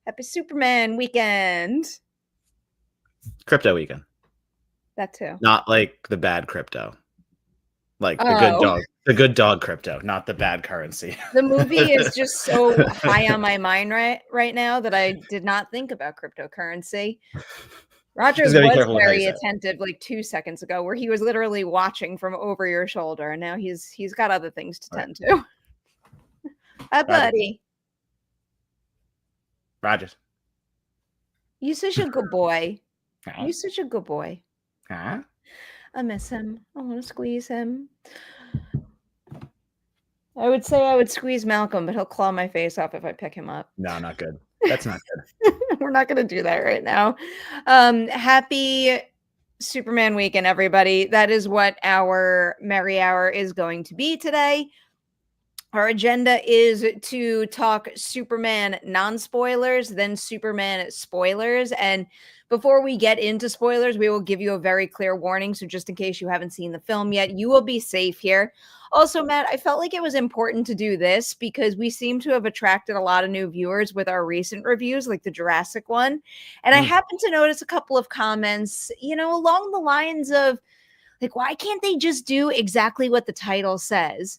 Happy Superman weekend. Crypto weekend. That too. Not like the bad crypto. Like the good dog crypto, not the bad currency. The movie is just so high on my mind right now that I did not think about cryptocurrency. Rogers was very attentive like 2 seconds ago, where he was literally watching from over your shoulder, and now he's got other things to tend to. Hi, buddy. Rogers. You're such a good boy. You're such a good boy. Huh? I miss him. I want to squeeze him. I would say I would squeeze Malcolm, but he'll claw my face off if I pick him up. No, not good. That's not good. We're not going to do that right now. Happy Superman weekend, everybody. That is what our Merry Hour is going to be today. Our agenda is to talk Superman non-spoilers, then Superman spoilers. And before we get into spoilers, we will give you a very clear warning. So just in case you haven't seen the film yet, you will be safe here. Also, Matt, I felt like it was important to do this because we seem to have attracted a lot of new viewers with our recent reviews, like the Jurassic one. And I happened to notice a couple of comments, along the lines of, like, why can't they just do exactly what the title says?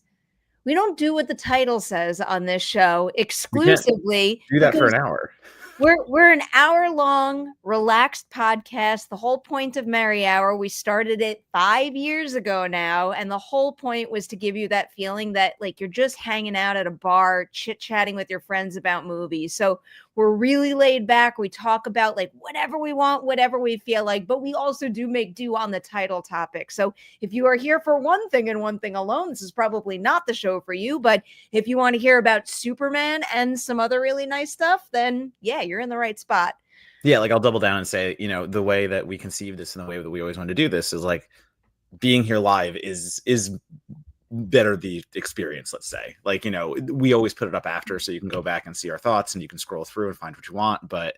We don't do what the title says on this show exclusively. Do that for an hour. We're an hour-long, relaxed podcast. The whole point of Merry Hour, we started it 5 years ago now, and the whole point was to give you that feeling that like you're just hanging out at a bar, chit-chatting with your friends about movies. So we're really laid back. We talk about like whatever we want, whatever we feel like, but we also do make do on the title topic. So if you are here for one thing and one thing alone, this is probably not the show for you. But if you want to hear about Superman and some other really nice stuff, then yeah, you're in the right spot. Yeah, like I'll double down and say, the way that we conceive this and the way that we always want to do this is like being here live is better the experience, let's say. Like, we always put it up after so you can go back and see our thoughts and you can scroll through and find what you want. But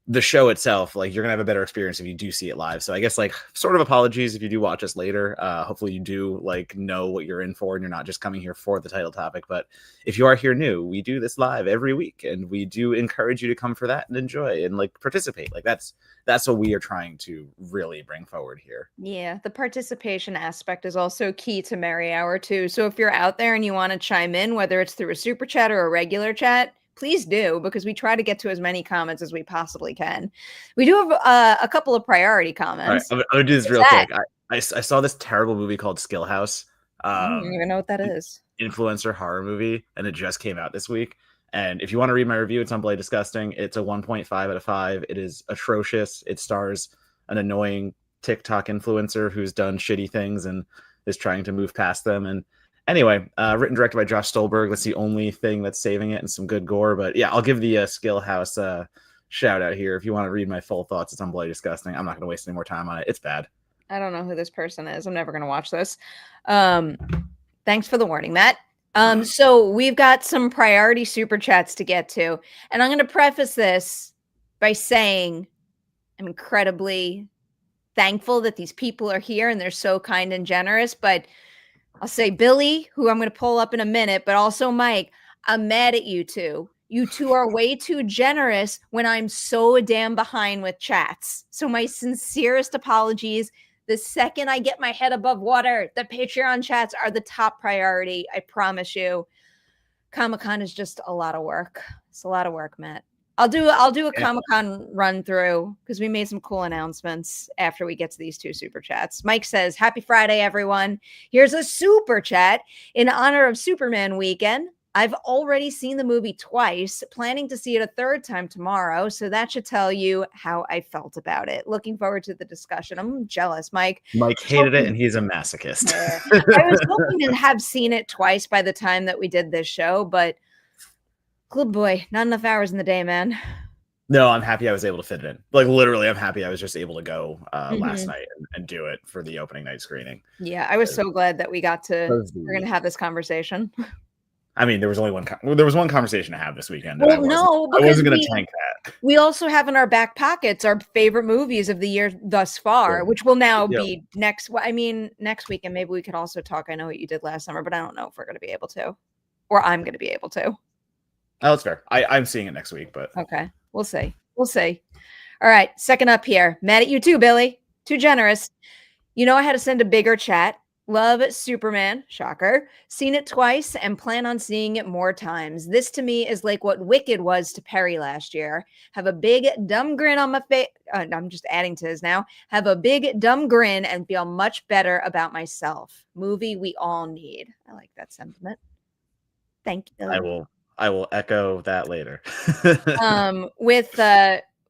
the show itself, like, you're gonna have a better experience if you do see it live. So I guess like sort of apologies if you do watch us later. Hopefully you do like know what you're in for and you're not just coming here for the title topic. But if you are here new, we do this live every week and we do encourage you to come for that and enjoy and like participate. Like that's what we are trying to really bring forward here. Yeah, the participation aspect is also key to Merry Hour too. So if you're out there and you want to chime in, whether it's through a super chat or a regular chat, please do, because we try to get to as many comments as we possibly can. We do have a couple of priority comments. All right, I'm gonna do this real quick. I saw this terrible movie called Skill House. I don't even know what that is. Influencer horror movie, and it just came out this week. And if you want to read my review, it's on Bloody Disgusting. It's a 1.5 out of 5. It is atrocious. It stars an annoying TikTok influencer who's done shitty things and is trying to move past them. And anyway, written and directed by Josh Stolberg. That's the only thing that's saving it, and some good gore. But yeah, I'll give the Skill House shout out here. If you want to read my full thoughts, it's on Bloody Disgusting. I'm not going to waste any more time on it. It's bad. I don't know who this person is. I'm never going to watch this. Thanks for the warning, Matt. So we've got some priority super chats to get to. And I'm going to preface this by saying I'm incredibly thankful that these people are here and they're so kind and generous. But I'll say Billy, who I'm going to pull up in a minute, but also Mike, I'm mad at you two. You two are way too generous when I'm so damn behind with chats. So my sincerest apologies. The second I get my head above water, the Patreon chats are the top priority. I promise you. Comic-Con is just a lot of work. It's a lot of work, Matt. I'll do a Comic-Con run through because we made some cool announcements after we get to these two super chats. Mike says, "Happy Friday, everyone. Here's a super chat in honor of Superman weekend. I've already seen the movie twice, planning to see it a third time tomorrow. So that should tell you how I felt about it. Looking forward to the discussion." I'm jealous, Mike. Mike hated it and he's a masochist. I was hoping to have seen it twice by the time that we did this show, but good boy, not enough hours in the day, man. No, I'm happy I was able to fit it in. Like literally, I'm happy I was just able to go last night and do it for the opening night screening. Yeah, I was so glad that we're going to have this conversation. I mean, there was only one. There was one conversation to have this weekend. And Well, I wasn't going to tank that. We also have in our back pockets our favorite movies of the year thus far, Yeah. which will now be next. I mean, next weekend maybe we could also talk. I know what you did last summer, but I don't know if we're going to be able to, or I'm going to be able to. Oh, that's fair. I'm seeing it next week, but okay, we'll see. We'll see. All right, second up here. Mad at you too, Billy. Too generous. You know I had to send a bigger chat. Love Superman, shocker. Seen it twice and plan on seeing it more times. This to me is like what Wicked was to Perri last year. Have a big dumb grin on my face. I'm just adding to his now. Have a big dumb grin and feel much better about myself. Movie we all need. I like that sentiment. Thank you. I will echo that later.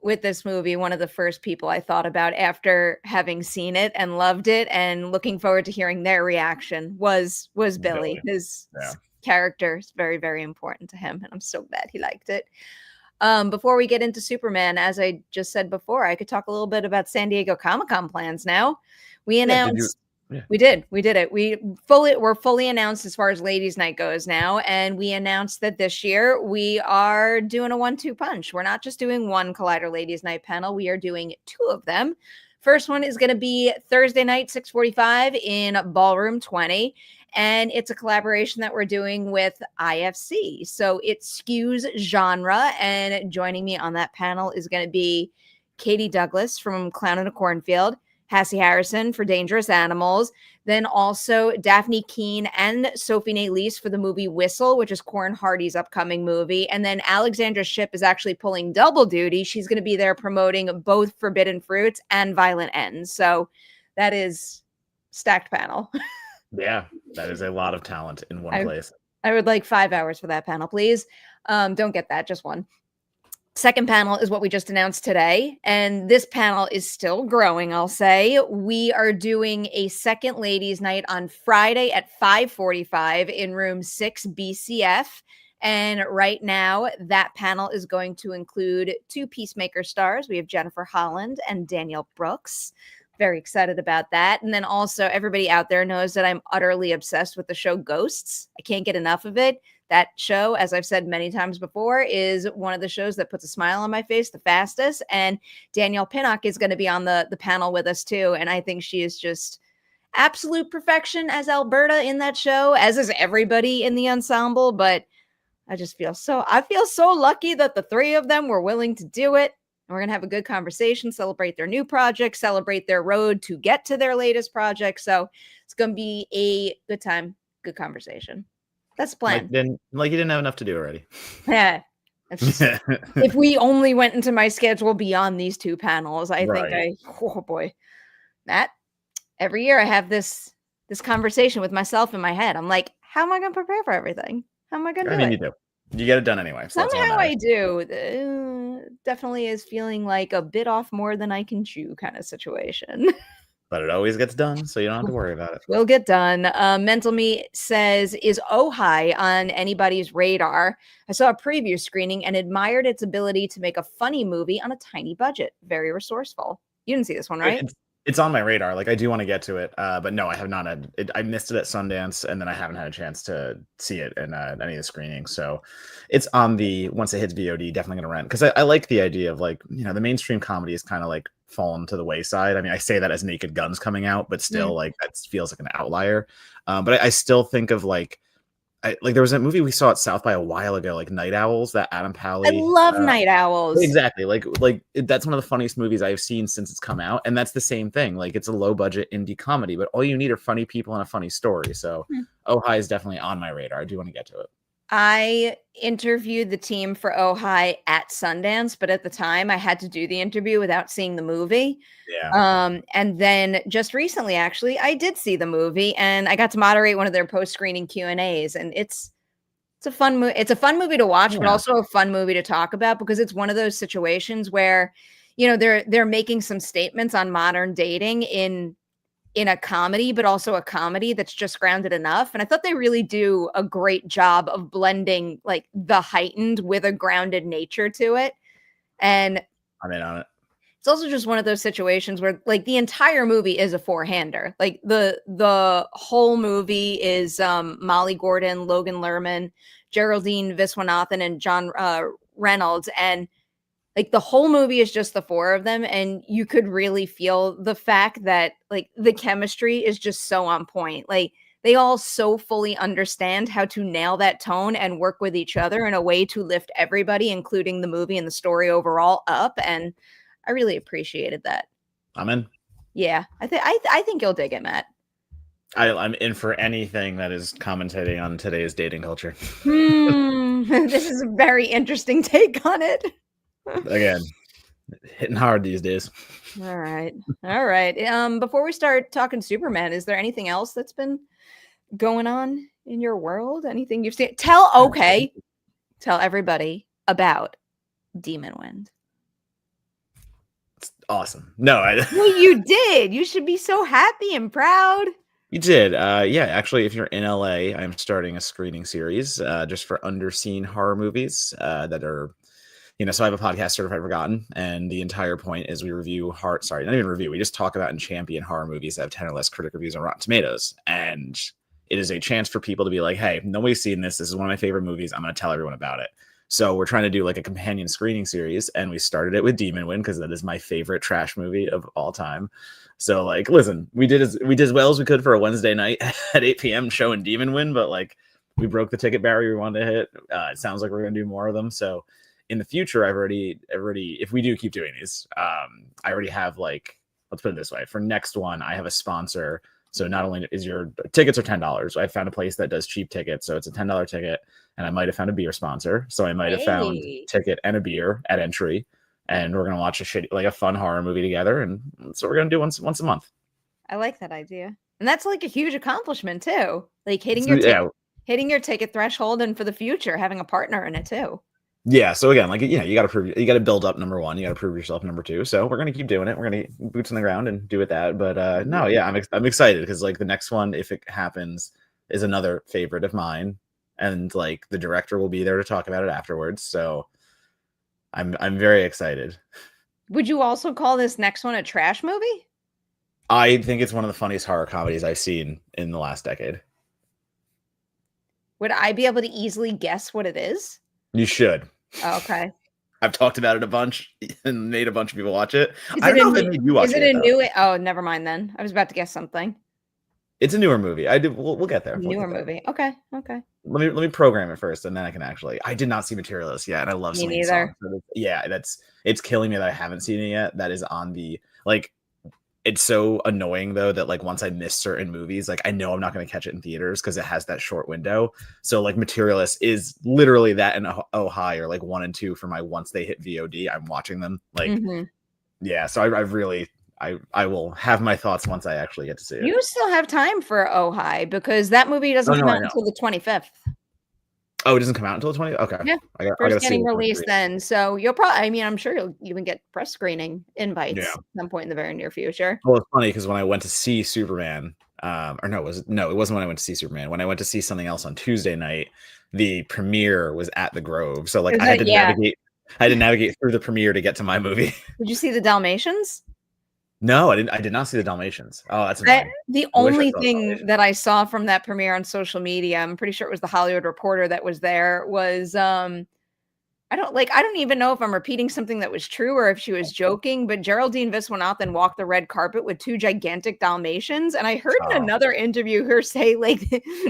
With this movie, one of the first people I thought about after having seen it and loved it and looking forward to hearing their reaction was Billy. His character is very, very important to him, and I'm so glad he liked it. Before we get into Superman, as I just said before, I could talk a little bit about San Diego Comic-Con plans now. We announced we did it. We're fully announced as far as Ladies Night goes now, and we announced that this year we are doing a 1-2 punch. We're not just doing one Collider Ladies Night panel, we are doing two of them. First one is going to be Thursday night, 6:45 in Ballroom 20, and it's a collaboration that we're doing with IFC. So it skews genre, and joining me on that panel is going to be Katie Douglas from Clown in a Cornfield, Hassie Harrison for Dangerous Animals, then also Daphne Keene and Sophie Naylis for the movie Whistle, which is Corin Hardy's upcoming movie. And then Alexandra Shipp is actually pulling double duty. She's going to be there promoting both Forbidden Fruits and Violent Ends. So that is stacked panel. Yeah, that is a lot of talent in one place. I would like 5 hours for that panel, please. Don't get that, just one. Second panel is what we just announced today, and this panel is still growing, I'll say. We are doing a second ladies' night on Friday at 5:45 in room 6 BCF, and right now that panel is going to include two Peacemaker stars. We have Jennifer Holland and Danielle Brooks. Very excited about that. And then also everybody out there knows that I'm utterly obsessed with the show Ghosts. I can't get enough of it. That show, as I've said many times before, is one of the shows that puts a smile on my face the fastest. And Danielle Pinnock is going to be on the panel with us too. And I think she is just absolute perfection as Alberta in that show, as is everybody in the ensemble. But I feel so lucky that the three of them were willing to do it. And we're going to have a good conversation, celebrate their new project, celebrate their road to get to their latest project. So it's going to be a good time, good conversation. That's the plan. Like you didn't have enough to do already. Yeah. If we only went into my schedule beyond these two panels, oh boy. Matt, every year I have this conversation with myself in my head. I'm like, how am I going to prepare for everything? How am I going to do it? You do. You get it done anyway. So somehow I do. Definitely is feeling like a bit off more than I can chew kind of situation. But it always gets done, so you don't have to worry about it. We'll get done. Mental Me says, is Ojai on anybody's radar? I saw a preview screening and admired its ability to make a funny movie on a tiny budget. Very resourceful. You didn't see this one, right? It's on my radar. Like, I do want to get to it, but no, I have not had it. I missed it at Sundance, and then I haven't had a chance to see it in any of the screenings. So it's on the, once it hits VOD, definitely going to rent. Because I like the idea of, like, you know, the mainstream comedy is kind of like fallen to the wayside. I mean, I say that as Naked Gun's coming out, but still, like, that feels like an outlier. But I still think of, like there was a movie we saw at South by a while ago, like Night Owls, that Adam Pally. I love Night Owls. Exactly. That's one of the funniest movies I've seen since it's come out. And that's the same thing. Like, it's a low budget indie comedy, but all you need are funny people and a funny story. So Ojai is definitely on my radar. I do want to get to it. I interviewed the team for Ojai at Sundance, but at the time I had to do the interview without seeing the movie. Yeah. And then just recently, actually, I did see the movie and I got to moderate one of their post-screening Q&As. And it's a fun movie. It's a fun movie to watch, but also a fun movie to talk about, because it's one of those situations where, you know, they're making some statements on modern dating in a comedy, but also a comedy that's just grounded enough. And I thought they really do a great job of blending, like, the heightened with a grounded nature to it. And I'm in on it. It's also just one of those situations where, like, the entire movie is a four-hander. Like, the whole movie is Molly Gordon, Logan Lerman, Geraldine Viswanathan and John Reynolds, and like the whole movie is just the four of them, and you could really feel the fact that like the chemistry is just so on point. Like they all so fully understand how to nail that tone and work with each other in a way to lift everybody, including the movie and the story overall, up. And I really appreciated that. I'm in. Yeah, I think you'll dig it, Matt. I'm in for anything that is commentating on today's dating culture. This is a very interesting take on it. Again, hitting hard these days. All right. Before we start talking Superman, is there anything else that's been going on in your world? Anything you've seen? Tell everybody about Demon Wind. It's awesome. No, Well, you did. You should be so happy and proud. You did. Yeah, actually, if you're in LA, I'm starting a screening series just for underseen horror movies that are, so I have a podcast, Certified Forgotten, and the entire point is we review not even review, we just talk about and champion horror movies that have 10 or less critic reviews on Rotten Tomatoes. And it is a chance for people to be like, hey, nobody's seen this. This is one of my favorite movies. I'm going to tell everyone about it. So we're trying to do like a companion screening series, and we started it with Demon Wind because that is my favorite trash movie of all time. So like, listen, we did as well as we could for a Wednesday night at 8 p.m. showing Demon Wind, but like we broke the ticket barrier we wanted to hit. It sounds like we're going to do more of them. So in the future, I've already, if we do keep doing these, I already have like, let's put it this way. For next one, I have a sponsor. So not only is your tickets are $10, I found a place that does cheap tickets. So it's a $10 ticket, and I might have found a beer sponsor. So I might have found a ticket and a beer at entry, and we're going to watch a fun horror movie together. And that's what we're going to do once a month. I like that idea. And that's like a huge accomplishment too. Like hitting your ticket threshold, and for the future, having a partner in it too. Yeah. So again, like, you got to build up, number one, you got to prove yourself, number two. So we're going to keep doing it. We're going to get boots on the ground and do it that. But no, yeah, I'm excited because like the next one, if it happens, is another favorite of mine. And like the director will be there to talk about it afterwards. So I'm very excited. Would you also call this next one a trash movie? I think it's one of the funniest horror comedies I've seen in the last decade. Would I be able to easily guess what it is? You should. Oh, okay. I've talked about it a bunch and made a bunch of people watch it. I don't know if you watch it. Is it a new? Oh, never mind then. I was about to guess something. It's a newer movie. We'll get there. Newer movie. Okay. Let me program it first, and then I can actually. I did not see Materialist yet, and I love Me neither. It's killing me that I haven't seen it yet. That is on the like. It's so annoying though that like once I miss certain movies, like I know I'm not going to catch it in theaters because it has that short window. So like Materialist is literally that and Oh Hi or like 1 and 2 for my once they hit VOD. I'm watching them like yeah. So I will have my thoughts once I actually get to see it. You still have time for Oh Hi because that movie doesn't come out until the 25th. Oh, it doesn't come out until the 20th? Okay. Yeah. First getting released then. So you'll probably, I'm sure you'll even get press screening invites at some point in the very near future. Well, it's funny because when I went to see Superman, it wasn't when I went to see Superman. When I went to see something else on Tuesday night, the premiere was at the Grove. So like I had to navigate through the premiere to get to my movie. Did you see the Dalmatians? No, I didn't. I did not see the Dalmatians. Oh, that's annoying. The only thing that I saw from that premiere on social media, I'm pretty sure it was the Hollywood Reporter that was there, was I don't even know if I'm repeating something that was true or if she was joking, but Geraldine Viswanathan walked the red carpet with 2 gigantic Dalmatians, and I heard in another interview her say like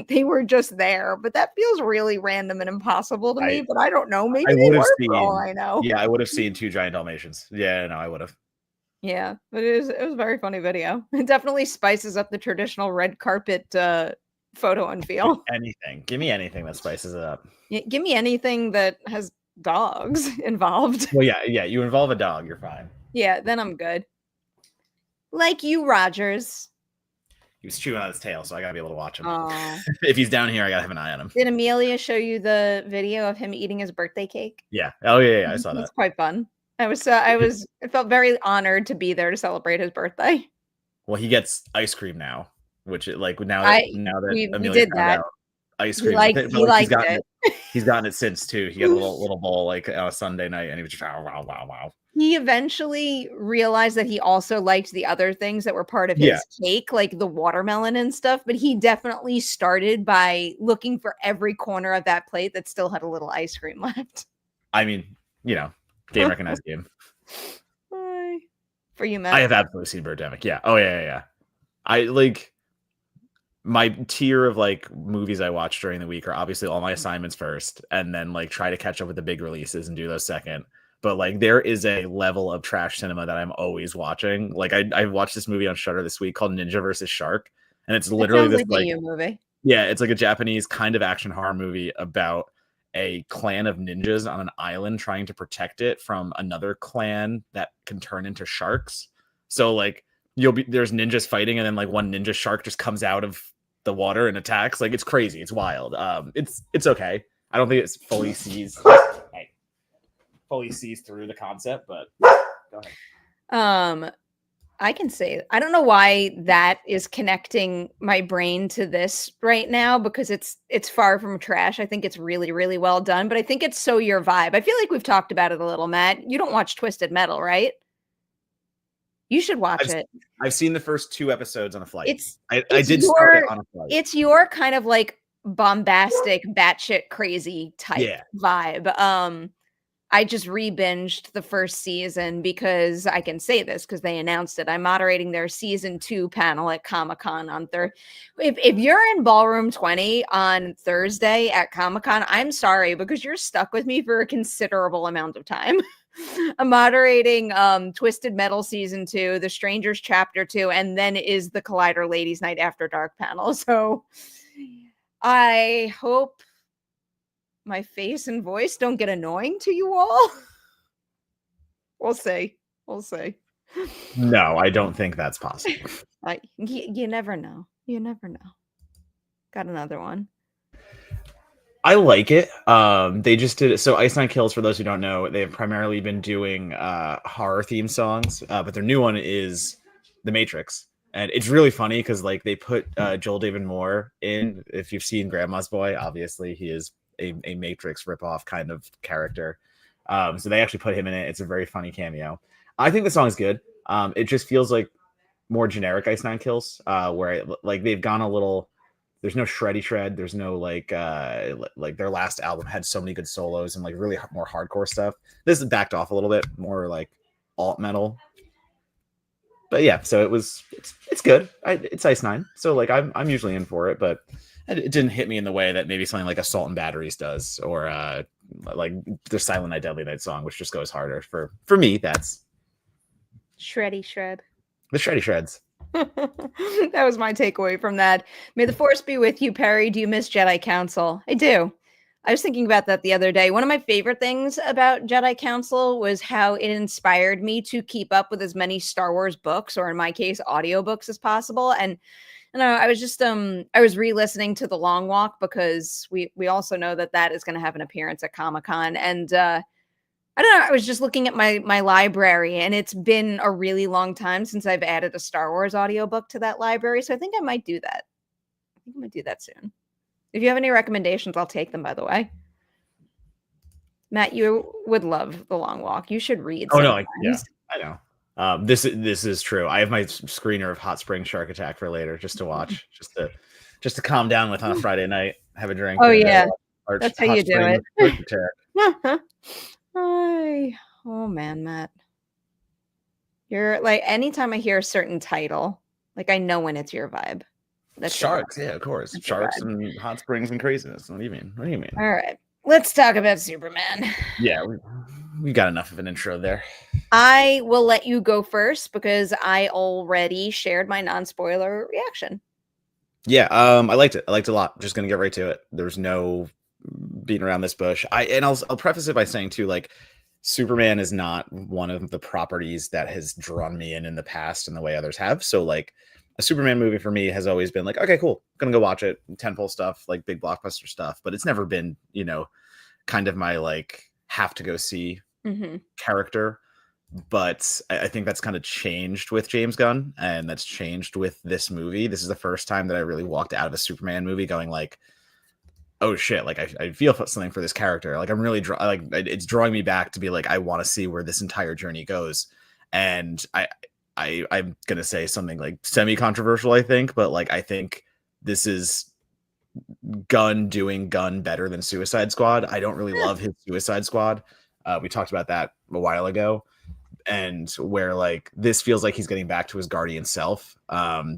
they were just there, but that feels really random and impossible to me. But I don't know. Maybe they were for all I know. Yeah, I would have seen 2 giant Dalmatians. Yeah, no, I would have. Yeah, but it was a very funny video. It definitely spices up the traditional red carpet photo and feel. Give me anything that spices it up. Yeah, give me anything that has dogs involved. Well, yeah, you involve a dog, you're fine. Yeah, then I'm good. Like you, Rogers. He was chewing on his tail, so I gotta be able to watch him. If he's down here, I gotta have an eye on him. Did Amelia show you the video of him eating his birthday cake? Yeah. Oh yeah, I saw that. It's quite fun. I felt very honored to be there to celebrate his birthday. Well, he gets ice cream now, which now that Amelia did that. Out, ice cream. He liked it. He's gotten it since too. He got a little bowl like on a Sunday night, and he was just wow. He eventually realized that he also liked the other things that were part of his cake, like the watermelon and stuff, but he definitely started by looking for every corner of that plate that still had a little ice cream left. I mean, game recognized game. For you, Matt. I have absolutely seen Birdemic. Yeah. Oh, yeah. I like my tier of like movies I watch during the week are obviously all my assignments first, and then like try to catch up with the big releases and do those second. But like there is a level of trash cinema that I'm always watching. Like I watched this movie on Shudder this week called Ninja versus Shark, and it's literally this like a you movie. Yeah, it's like a Japanese kind of action horror movie about a clan of ninjas on an island trying to protect it from another clan that can turn into sharks. So like there's ninjas fighting, and then like one ninja shark just comes out of the water and attacks. Like it's crazy, it's wild. It's okay. I don't think it's fully sees through the concept, but go ahead. I can say I don't know why that is connecting my brain to this right now, because it's far from trash. I think it's really, really well done, but I think it's so your vibe. I feel like we've talked about it a little, Matt. You don't watch Twisted Metal, right? You should watch it. I've seen the first 2 episodes on a flight. I did start it on a flight. It's your kind of like bombastic, batshit crazy type vibe. I just re-binged the first season because I can say this because they announced it. I'm moderating their season 2 panel at Comic-Con on Thursday. If you're in Ballroom 20 on Thursday at Comic-Con, I'm sorry, because you're stuck with me for a considerable amount of time. I'm moderating Twisted Metal season 2, The Strangers chapter 2, and then is the Collider Ladies Night After Dark panel. So I hope my face and voice don't get annoying to you all. We'll see. No, I don't think that's possible. You never know. Got another one. I like it. They just did it. So Ice Nine Kills, for those who don't know, they've primarily been doing horror theme songs, but their new one is The Matrix. And it's really funny because like they put Joel David Moore in. If you've seen Grandma's Boy, obviously he is a Matrix ripoff kind of character. So they actually put him in it. It's a very funny cameo. I think the song is good. It just feels like more generic Ice Nine Kills, where like they've gone a little. There's no shreddy shred. There's no like their last album had so many good solos and like really more hardcore stuff. This is backed off a little bit, more like alt metal. But yeah, so it's good. It's Ice Nine, so like I'm usually in for it, but it didn't hit me in the way that maybe something like Assault and Batteries does, or like the Silent Night Deadly Night song, which just goes harder for me. That's shreddy shred. The shreddy shreds. That was my takeaway from that. May the force be with you, Perri. Do you miss Jedi Council? I do. I was thinking about that the other day. One of my favorite things about Jedi Council was how it inspired me to keep up with as many Star Wars books, or in my case, audiobooks, as possible. And I was just I was re-listening to The Long Walk because we also know that is going to have an appearance at Comic-Con. And I don't know, I was just looking at my library, and it's been a really long time since I've added a Star Wars audiobook to that library. So I think I might do that. Soon. If you have any recommendations, I'll take them, by the way. Matt, you would love The Long Walk. You should read. Oh, no, yeah, I know. This is true. I have my screener of Hot Spring Shark Attack for later, just to watch, just to calm down with on a Friday night, have a drink. Oh, yeah. That's how you do it. Oh man, Matt. You're like, anytime I hear a certain title, like I know when it's your vibe. That's sharks, yeah, of course. That's sharks and hot springs and craziness. What do you mean? All right. Let's talk about Superman. Yeah, we got enough of an intro there. I will let you go first because I already shared my non-spoiler reaction. Yeah, I liked it. I liked it a lot. Just gonna get right to it. There's no beating around this bush. I'll preface it by saying too, like, Superman is not one of the properties that has drawn me in the past in the way others have. So like a Superman movie for me has always been like, okay, cool, gonna go watch it, tentpole stuff, like big blockbuster stuff, but it's never been, kind of my like have to go see character. But I think that's kind of changed with James Gunn, and that's changed with this movie. This is the first time that I really walked out of a Superman movie going like, oh shit, like I feel something for this character. Like I'm really it's drawing me back to be like, I want to see where this entire journey goes. And I'm gonna say something like semi-controversial, I think, but like I think this is Gunn doing Gunn better than Suicide Squad. I don't really love his Suicide Squad. We talked about that a while ago, and where like this feels like he's getting back to his Guardian self.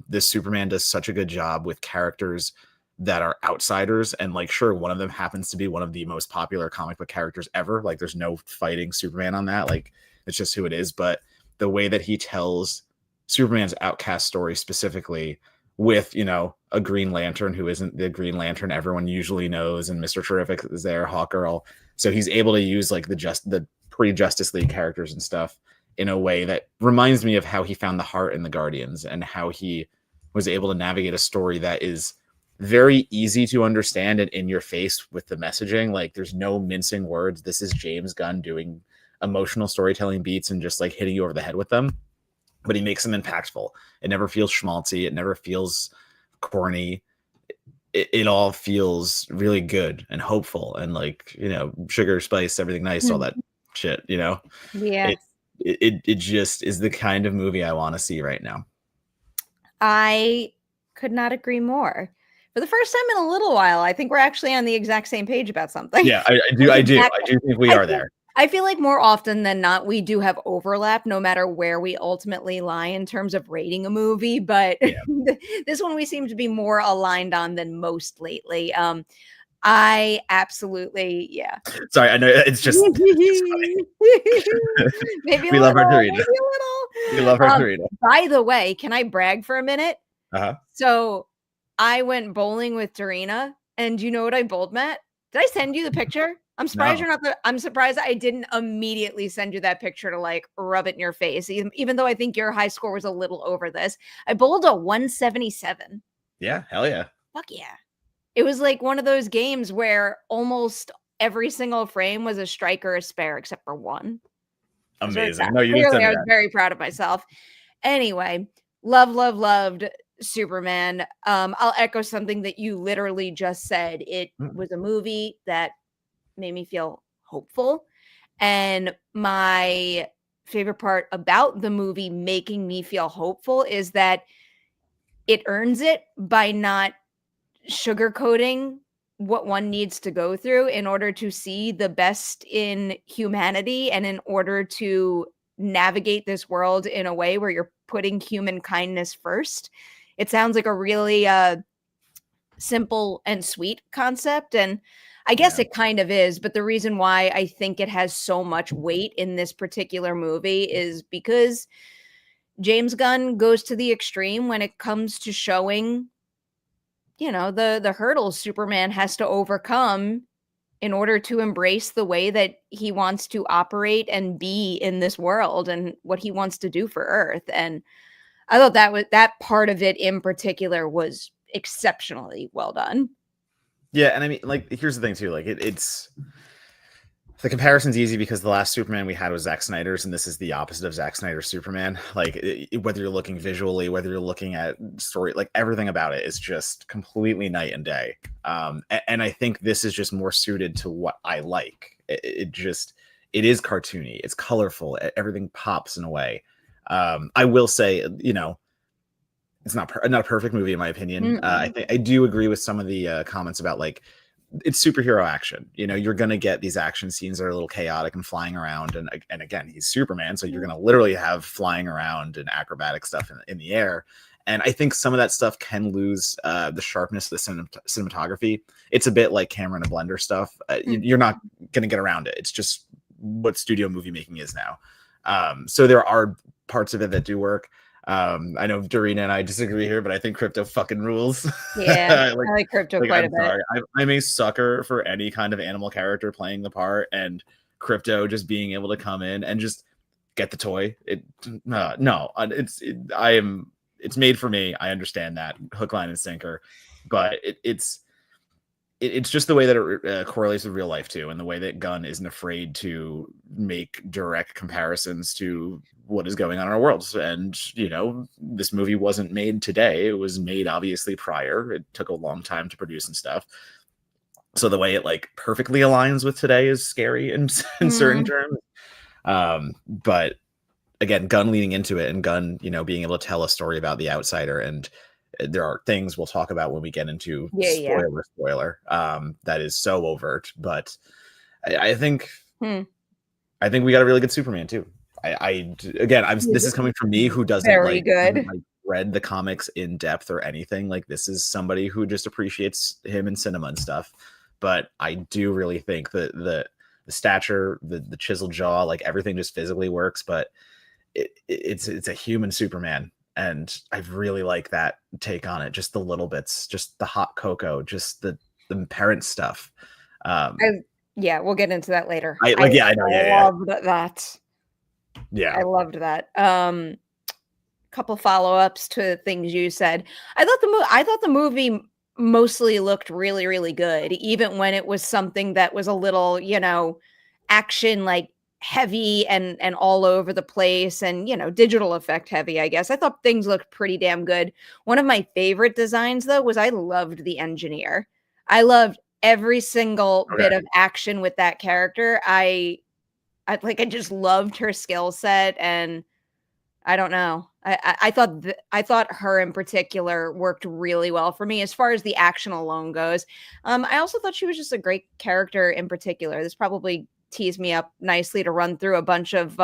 This Superman does such a good job with characters that are outsiders, and like sure, one of them happens to be one of the most popular comic book characters ever. Like there's no fighting Superman on that. Like it's just who it is. But the way that he tells Superman's outcast story specifically with, you know, a Green Lantern who isn't the Green Lantern everyone usually knows, and Mr. Terrific is there, Hawkgirl. So he's able to use like the pre-Justice League characters and stuff in a way that reminds me of how he found the heart in the Guardians, and how he was able to navigate a story that is very easy to understand and in your face with the messaging. Like there's no mincing words. This is James Gunn doing emotional storytelling beats and just like hitting you over the head with them, but he makes them impactful. It never feels schmaltzy. It never feels corny. It all feels really good and hopeful and like, you know, sugar, spice, everything nice, all that shit, you know? Yeah. It just is the kind of movie I want to see right now. I could not agree more. For the first time in a little while, I think we're actually on the exact same page about something. Yeah, I do think we are there. I feel like more often than not, we do have overlap, no matter where we ultimately lie in terms of rating a movie. But yeah. This one we seem to be more aligned on than most lately. I absolutely, yeah. Sorry, I know it's just maybe we love her Dorita. We love her Dorita. By the way, can I brag for a minute? Uh-huh. So I went bowling with Dorina, and you know what I bowled, Matt? Did I send you the picture? I'm surprised you're not I'm surprised I didn't immediately send you that picture to like rub it in your face, even though I think your high score was a little over this. I bowled a 177. Yeah, hell yeah. Fuck yeah. It was like one of those games where almost every single frame was a strike or a spare except for one. Amazing. No, you clearly I was very proud of myself. Anyway, loved Superman. I'll echo something that you literally just said. It was a movie that made me feel hopeful. And my favorite part about the movie making me feel hopeful is that it earns it by not sugarcoating what one needs to go through in order to see the best in humanity, and in order to navigate this world in a way where you're putting human kindness first. It sounds like a really simple and sweet concept, and I guess it kind of is, but the reason why I think it has so much weight in this particular movie is because James Gunn goes to the extreme when it comes to showing, you know, the hurdles Superman has to overcome in order to embrace the way that he wants to operate and be in this world and what he wants to do for Earth. And I thought that part of it in particular was exceptionally well done. Yeah, and I mean, like, here's the thing too. Like, it's the comparison's easy because the last Superman we had was Zack Snyder's, and this is the opposite of Zack Snyder's Superman. Like, whether you're looking visually, whether you're looking at story, like everything about it is just completely night and day. And I think this is just more suited to what I like. It is cartoony, it's colorful, everything pops in a way. I will say, you know, it's not a perfect movie in my opinion. I do agree with some of the comments about like it's superhero action. You know, you're gonna get these action scenes that are a little chaotic and flying around, and again, he's Superman, so you're gonna literally have flying around and acrobatic stuff in the air. And I think some of that stuff can lose the sharpness of the cinematography. It's a bit like camera in a blender stuff. You're not gonna get around it. It's just what studio movie making is now. So there are parts of it that do work. I know Dorina and I disagree here, but I think Crypto fucking rules. Yeah, I like Crypto quite a bit. I'm a sucker for any kind of animal character playing the part, and Crypto just being able to come in and just get the toy. It's made for me. I understand that hook, line, and sinker, but it's just the way that it correlates with real life too, and the way that Gunn isn't afraid to make direct comparisons to what is going on in our world. And, you know, this movie wasn't made today. It was made obviously prior. It took a long time to produce and stuff. So the way it like perfectly aligns with today is scary in certain terms. But again, Gunn leading into it, and Gunn, you know, being able to tell a story about the outsider, and there are things we'll talk about when we get into spoiler that is so overt, but I think I think we got a really good Superman too. This is coming from me who doesn't hasn't, like, read the comics in depth or anything. Like, this is somebody who just appreciates him in cinema and stuff. But I do really think that the stature, the chiseled jaw, like everything just physically works. But it's a human Superman, and I really like that take on it. Just the little bits, just the hot cocoa, just the parent stuff. Yeah, we'll get into that later. I loved that. Yeah, I loved that. Couple follow-ups to things you said. I thought the movie mostly looked really, really good, even when it was something that was a little, you know, action like heavy and all over the place, and, you know, digital effect heavy, I guess. I thought things looked pretty damn good. One of my favorite designs, though, was I loved the engineer. I loved every single bit of action with that character. I just loved her skill set, and I don't know. I thought her in particular worked really well for me as far as the action alone goes. I also thought she was just a great character in particular. This probably teased me up nicely to run through a bunch of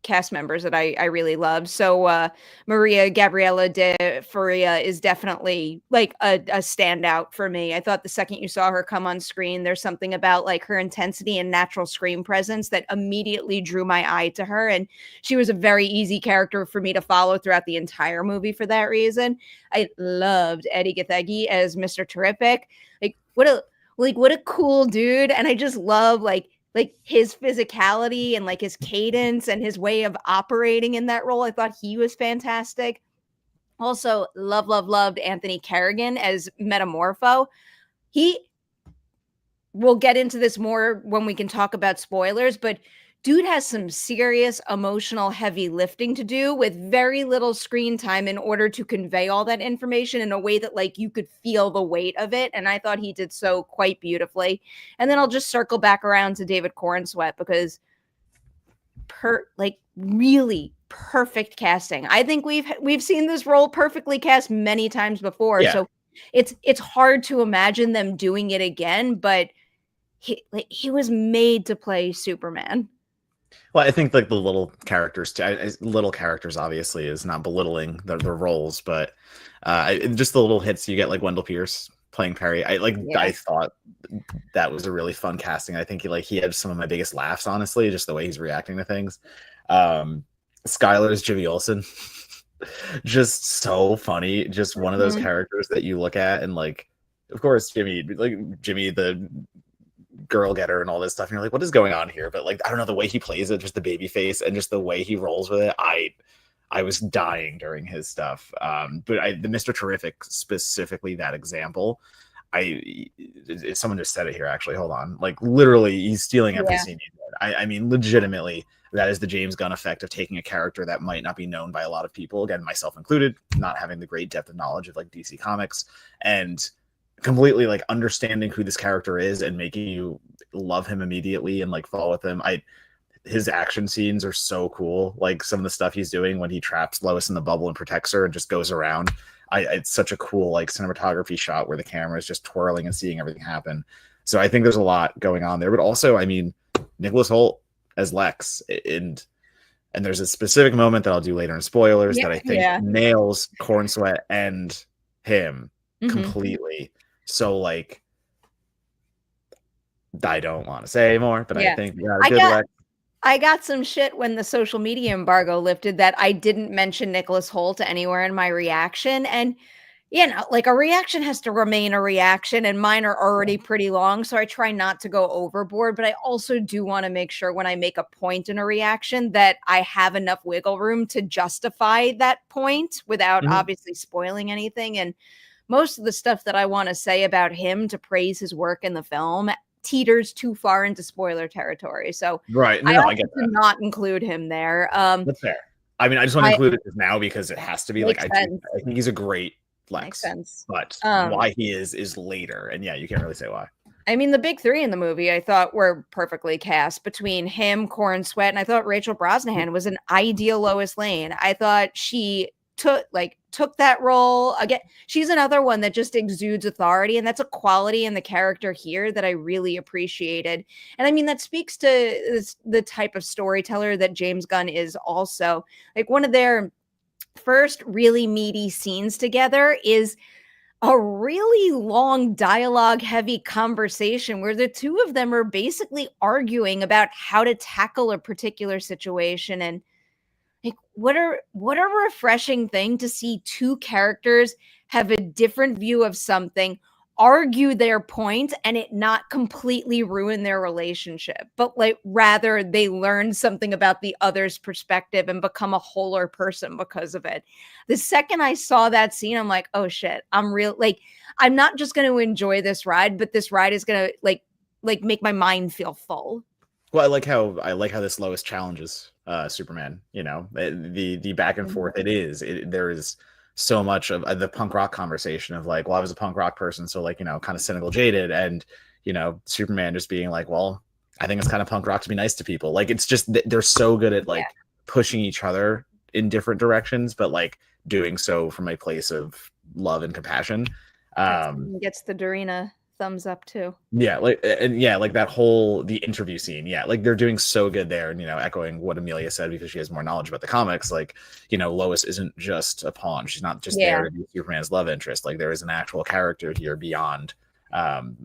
cast members that I really loved. So María Gabriela de Faría is definitely like a standout for me. I thought the second you saw her come on screen, there's something about like her intensity and natural screen presence that immediately drew my eye to her. And she was a very easy character for me to follow throughout the entire movie for that reason. I loved Eddie Gathegi as Mr. Terrific. What a cool dude. And I just love like his physicality and like his cadence and his way of operating in that role. I thought he was fantastic. Also, loved Anthony Carrigan as Metamorpho. We'll get into this more when we can talk about spoilers, but dude has some serious emotional heavy lifting to do with very little screen time in order to convey all that information in a way that like you could feel the weight of it. And I thought he did so quite beautifully. And then I'll just circle back around to David Corenswet because really perfect casting. I think we've seen this role perfectly cast many times before. Yeah. So it's hard to imagine them doing it again, but he was made to play Superman. Well, I think like the little characters, obviously is not belittling their roles, but just the little hits you get, like Wendell Pierce playing Perri. I thought that was a really fun casting. I think he had some of my biggest laughs, honestly, just the way he's reacting to things. Skyler's Jimmy Olsen, just so funny. Just one of those characters that you look at and like, of course, Jimmy the girl getter and all this stuff, and you're like, what is going on here? But like, I don't know, the way he plays it, just the baby face and just the way he rolls with it, I was dying during his stuff. But the Mr. Terrific, specifically that example, someone just said it here, actually, hold on, like literally he's stealing every scene he did. I mean, legitimately, that is the James Gunn effect of taking a character that might not be known by a lot of people, again, myself included, not having the great depth of knowledge of like DC Comics, and completely like understanding who this character is and making you love him immediately and like fall with him. His action scenes are so cool. Like some of the stuff he's doing when he traps Lois in the bubble and protects her and just goes around. It's such a cool like cinematography shot where the camera is just twirling and seeing everything happen. So I think there's a lot going on there. But also, I mean, Nicholas Hoult as Lex, and there's a specific moment that I'll do later in spoilers that I think nails Corenswet and him completely. So like, I don't want to say more, but I think I got some shit when the social media embargo lifted that I didn't mention Nicholas Hoult anywhere in my reaction. And, you know, like a reaction has to remain a reaction, and mine are already pretty long. So I try not to go overboard, but I also do want to make sure when I make a point in a reaction that I have enough wiggle room to justify that point without obviously spoiling anything. And most of the stuff that I want to say about him to praise his work in the film teeters too far into spoiler territory. So I get that. Not include him there. That's fair. I mean, I just want to include it now because it has to be. Like, I think he's a great Lex. Makes sense. But why he is later. And yeah, you can't really say why. I mean, the big three in the movie I thought were perfectly cast between him, Corenswet, and I thought Rachel Brosnahan was an ideal Lois Lane. I thought she took that role again. She's another one that just exudes authority, and that's a quality in the character here that I really appreciated. And I mean, that speaks to the type of storyteller that James Gunn is also. Like, one of their first really meaty scenes together is a really long dialogue heavy conversation where the two of them are basically arguing about how to tackle a particular situation. And like, what a refreshing thing to see two characters have a different view of something, argue their point, and it not completely ruin their relationship, but like rather they learn something about the other's perspective and become a wholer person because of it. The second I saw that scene, I'm like, oh shit, I'm not just going to enjoy this ride, but this ride is going to like make my mind feel full. Well, I like how this Lois challenges Superman. You know, the back and forth. There is so much of the punk rock conversation of like, well, I was a punk rock person, so like, you know, kind of cynical, jaded, and you know, Superman just being like, well, I think it's kind of punk rock to be nice to people. Like, it's just they're so good at like pushing each other in different directions, but like doing so from a place of love and compassion. Gets the Dorina thumbs up too. Yeah, like that whole the interview scene. Yeah, like they're doing so good there, and you know, echoing what Amelia said because she has more knowledge about the comics. Like, you know, Lois isn't just a pawn; she's not just there to be Superman's love interest. Like, there is an actual character here beyond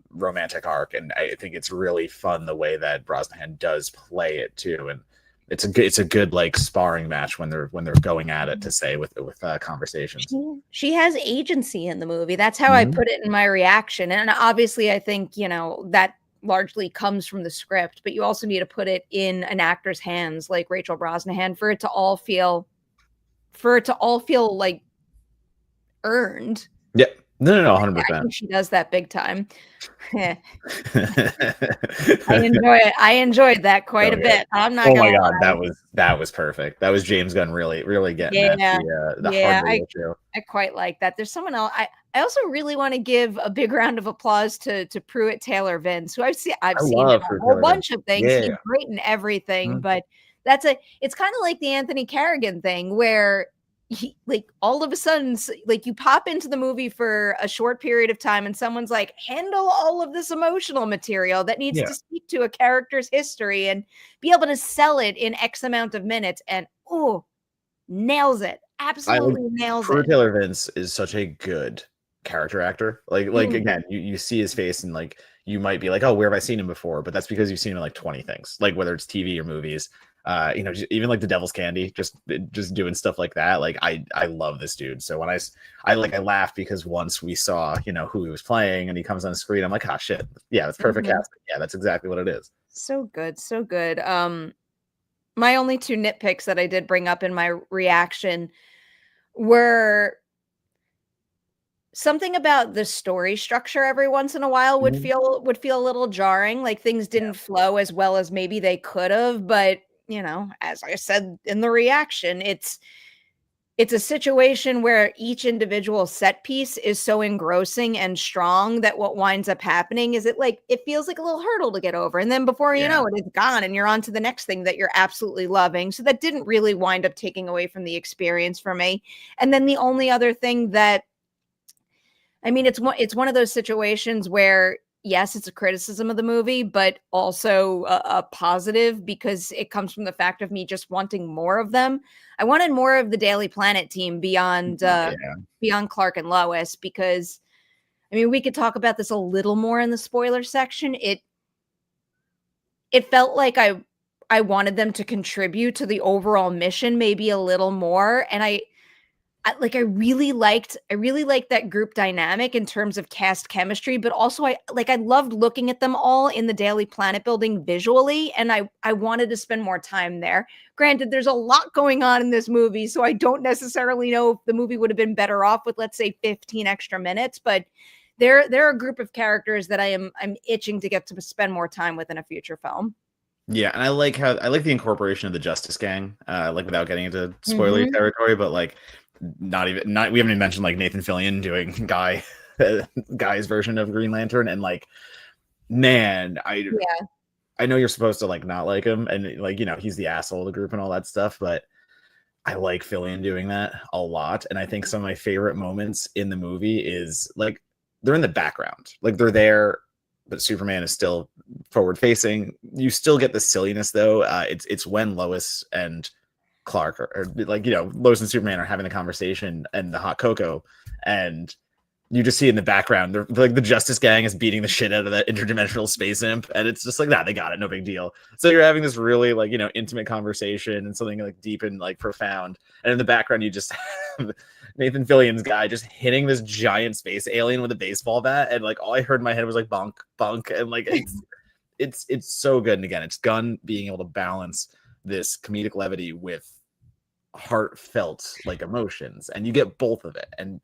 romantic arc, and I think it's really fun the way that Brosnahan does play it too. And it's a good like sparring match when they're going at it, to say with conversations. She has agency in the movie. That's how I put it in my reaction. And obviously I think, you know, that largely comes from the script, but you also need to put it in an actor's hands like Rachel Brosnahan for it to all feel like earned. Yep. No, 100%. I think she does that big time. I enjoy it. I enjoyed that quite a bit. I'm not. Oh my god, that was perfect. That was James Gunn really getting at the hardware issue. I quite like that. There's someone else. I also really want to give a big round of applause to Pruitt Taylor Vince, who I've seen a whole bunch of things. He's great in everything, but it's kind of like the Anthony Carrigan thing where like all of a sudden, like you pop into the movie for a short period of time and someone's like, handle all of this emotional material that needs to speak to a character's history and be able to sell it in X amount of minutes, and nails it. Absolutely nails it. Taylor Vince is such a good character actor. Like again, you see his face and like you might be like, oh, where have I seen him before? But that's because you've seen him in like 20 things, like whether it's TV or movies. You know, even like the Devil's Candy, just doing stuff like that. Like I love this dude. So when I laughed because once we saw, you know, who he was playing and he comes on the screen, I'm like, ah, shit, yeah, that's perfect casting. Yeah, that's exactly what it is. So good, so good. My only two nitpicks that I did bring up in my reaction were something about the story structure every once in a while would feel a little jarring. Like things didn't flow as well as maybe they could have, but you know, as I said in the reaction, it's a situation where each individual set piece is so engrossing and strong that what winds up happening is it feels like a little hurdle to get over. And then before you know it, it's gone and you're on to the next thing that you're absolutely loving. So that didn't really wind up taking away from the experience for me. And then the only other thing that, I mean, it's one of those situations where yes, it's a criticism of the movie, but also a positive because it comes from the fact of me just wanting more of them. I wanted more of the Daily Planet team beyond Clark and Lois, because I mean, we could talk about this a little more in the spoiler section. It felt like I wanted them to contribute to the overall mission maybe a little more, and I really liked that group dynamic in terms of cast chemistry, but also I loved looking at them all in the Daily Planet building visually, and I wanted to spend more time there. Granted, there's a lot going on in this movie, so I don't necessarily know if the movie would have been better off with, let's say, 15 extra minutes, but they're a group of characters that I'm itching to get to spend more time with in a future film. Yeah, and I like the incorporation of the Justice Gang, like without getting into spoiler territory, but like not we haven't even mentioned like Nathan Fillion doing Guy's version of Green Lantern, and like, man, I know you're supposed to like not like him, and like, you know, he's the asshole of the group and all that stuff, but I like Fillion doing that a lot. And I think some of my favorite moments in the movie is like they're in the background, like they're there, but Superman is still forward facing. You still get the silliness though. It's when Lois and Clark or like, you know, Lois and Superman are having the conversation and the hot cocoa, and you just see in the background, they're like the Justice Gang is beating the shit out of that interdimensional space imp, and it's just like that. They got it, no big deal. So you're having this really like, you know, intimate conversation and something like deep and like profound, and in the background you just have Nathan Fillion's guy just hitting this giant space alien with a baseball bat, and like all I heard in my head was like bonk, bonk, and like it's so good. And again, it's Gunn being able to balance this comedic levity with heartfelt like emotions, and you get both of it, and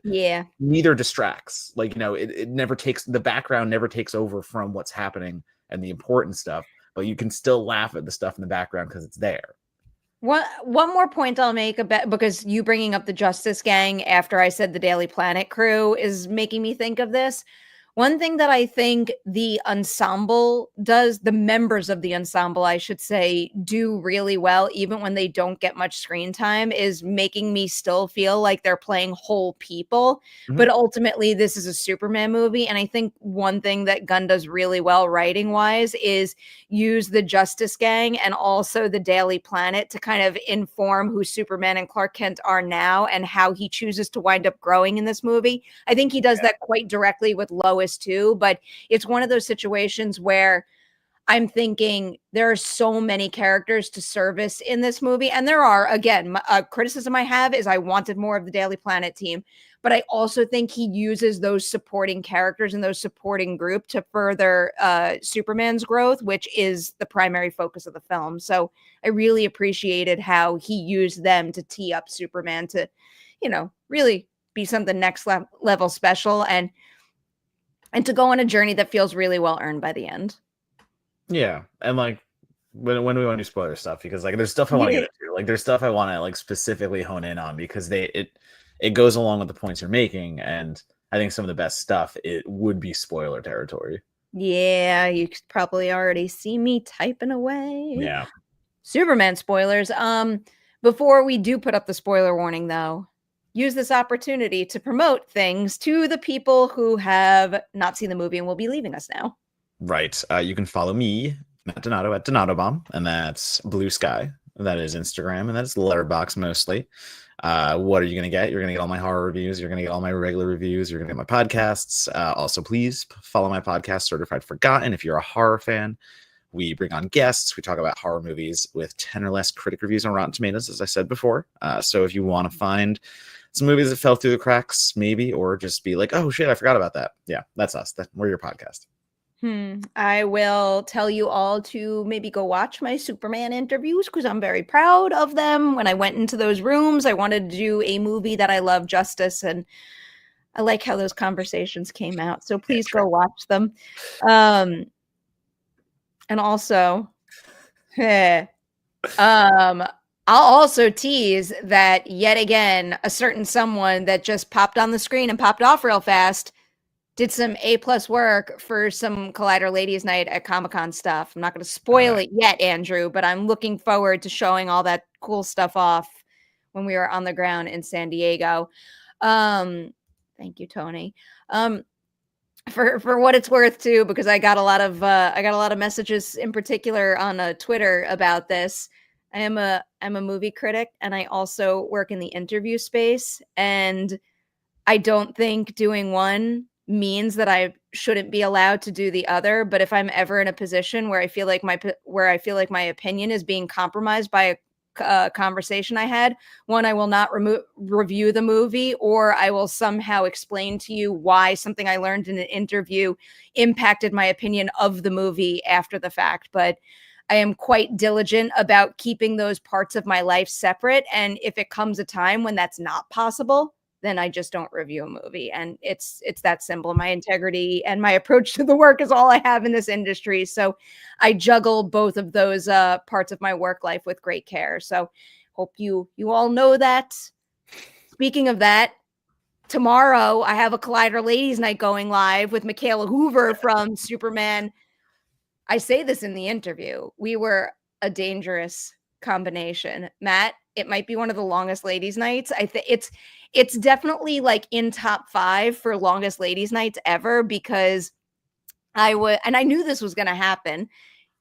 neither distracts. Like, you know, it never takes, the background never takes over from what's happening and the important stuff, but you can still laugh at the stuff in the background because it's there. One more point I'll make about, because you bringing up the Justice Gang after I said the Daily Planet crew is making me think of this. One thing that I think the ensemble does, the members of the ensemble, I should say, do really well, even when they don't get much screen time, is making me still feel like they're playing whole people. Mm-hmm. But ultimately, this is a Superman movie. And I think one thing that Gunn does really well writing-wise is use the Justice Gang and also the Daily Planet to kind of inform who Superman and Clark Kent are now and how he chooses to wind up growing in this movie. I think he does that quite directly with Lois too, but it's one of those situations where I'm thinking there are so many characters to service in this movie. And there are, again, a criticism I have is I wanted more of the Daily Planet team, but I also think he uses those supporting characters and those supporting group to further Superman's growth, which is the primary focus of the film. So I really appreciated how he used them to tee up Superman to, you know, really be something next level special, and to go on a journey that feels really well earned by the end. Yeah. And like, when do we want to do spoiler stuff? Because like, there's stuff I want to get into. Like, there's stuff I want to like specifically hone in on, because it goes along with the points you're making. And I think some of the best stuff, it would be spoiler territory. Yeah, you could probably already see me typing away. Yeah. Superman spoilers. Before we do put up the spoiler warning though, use this opportunity to promote things to the people who have not seen the movie and will be leaving us now. Right. You can follow me, Matt Donato, at DonatoBomb, and that's Blue Sky. That is Instagram, and that's Letterboxd mostly. What are you going to get? You're going to get all my horror reviews. You're going to get all my regular reviews. You're going to get my podcasts. Also, please follow my podcast, Certified Forgotten. If you're a horror fan, we bring on guests. We talk about horror movies with 10 or less critic reviews on Rotten Tomatoes, as I said before. So if you want to find some movies that fell through the cracks, maybe, or just be like, oh shit, I forgot about that. Yeah, that's us. We're your podcast. I will tell you all to maybe go watch my Superman interviews, because I'm very proud of them. When I went into those rooms, I wanted to do a movie that I love justice, and I like how those conversations came out. So please go watch them. And also, I'll also tease that yet again, a certain someone that just popped on the screen and popped off real fast did some A+ work for some Collider Ladies Night at Comic-Con stuff. I'm not going to spoil it yet, Andrew, but I'm looking forward to showing all that cool stuff off when we are on the ground in San Diego. Thank you, Tony. For what it's worth too, because I got a lot of messages in particular on Twitter about this. I'm a movie critic, and I also work in the interview space, and I don't think doing one means that I shouldn't be allowed to do the other. But if I'm ever in a position where I feel like my opinion is being compromised by a conversation I had, one, I will not review the movie, or I will somehow explain to you why something I learned in an interview impacted my opinion of the movie after the fact. But I am quite diligent about keeping those parts of my life separate. And if it comes a time when that's not possible, then I just don't review a movie. And it's that simple. My integrity and my approach to the work is all I have in this industry. So I juggle both of those parts of my work life with great care. So hope you all know that. speaking of that, tomorrow I have a Collider Ladies Night going live with Mikaela Hoover from Superman. I say this in the interview. We were a dangerous combination. Matt, it might be one of the longest ladies' nights. I think it's definitely like in top 5 for longest ladies' nights ever, because I knew this was going to happen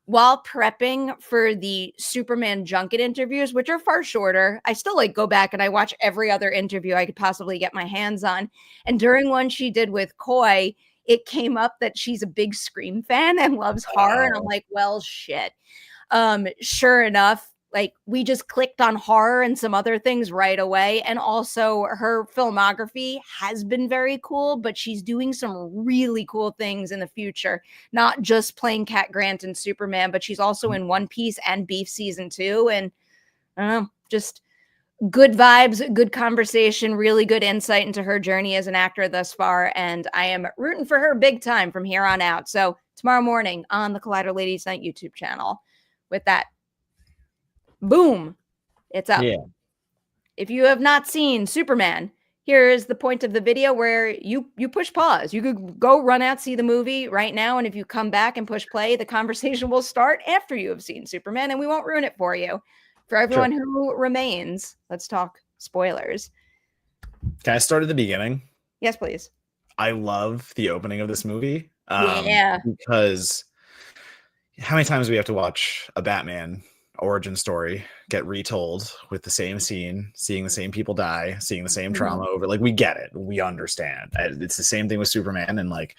while prepping for the Superman junket interviews, which are far shorter. I still like go back and I watch every other interview I could possibly get my hands on. And during one she did with Coy, it came up that she's a big Scream fan and loves horror. And I'm like, well, shit. Sure enough, like we just clicked on horror and some other things right away. And also her filmography has been very cool, but she's doing some really cool things in the future, not just playing Cat Grant and Superman, but she's also in One Piece and Beef season 2. And I don't know, just good vibes, good conversation, really good insight into her journey as an actor thus far. And I am rooting for her big time from here on out. So tomorrow morning on the Collider Ladies Night YouTube channel. With that, boom, it's up. Yeah. If you have not seen Superman, here is the point of the video where you push pause. You could go run out, see the movie right now, and if you come back and push play, the conversation will start after you have seen Superman, and we won't ruin it for you. For everyone who remains, let's talk spoilers. Can I start at the beginning? Yes, please. I love the opening of this movie. Yeah. Because how many times do we have to watch a Batman origin story get retold with the same scene, seeing the same people die, seeing the same trauma over? Like, we get it. We understand. It's the same thing with Superman. And like,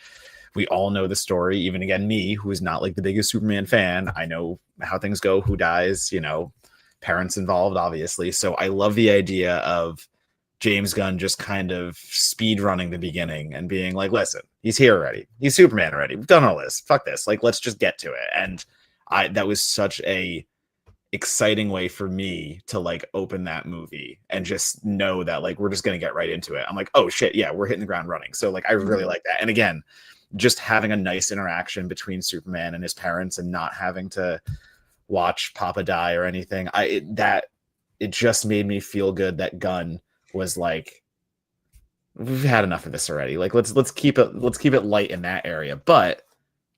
we all know the story. Even again, me, who is not like the biggest Superman fan, I know how things go, who dies, you know, parents involved, obviously. So I love the idea of James Gunn just kind of speed running the beginning and being like, listen, he's here already. He's Superman already. We've done all this. Fuck this. Like, let's just get to it. And that was such a exciting way for me to like open that movie and just know that like, we're just going to get right into it. I'm like, oh shit. Yeah, we're hitting the ground running. So like, I really like that. And again, just having a nice interaction between Superman and his parents and not having to watch Papa die or anything. It just made me feel good that Gunn was like, we've had enough of this already. Like, let's keep it light in that area. But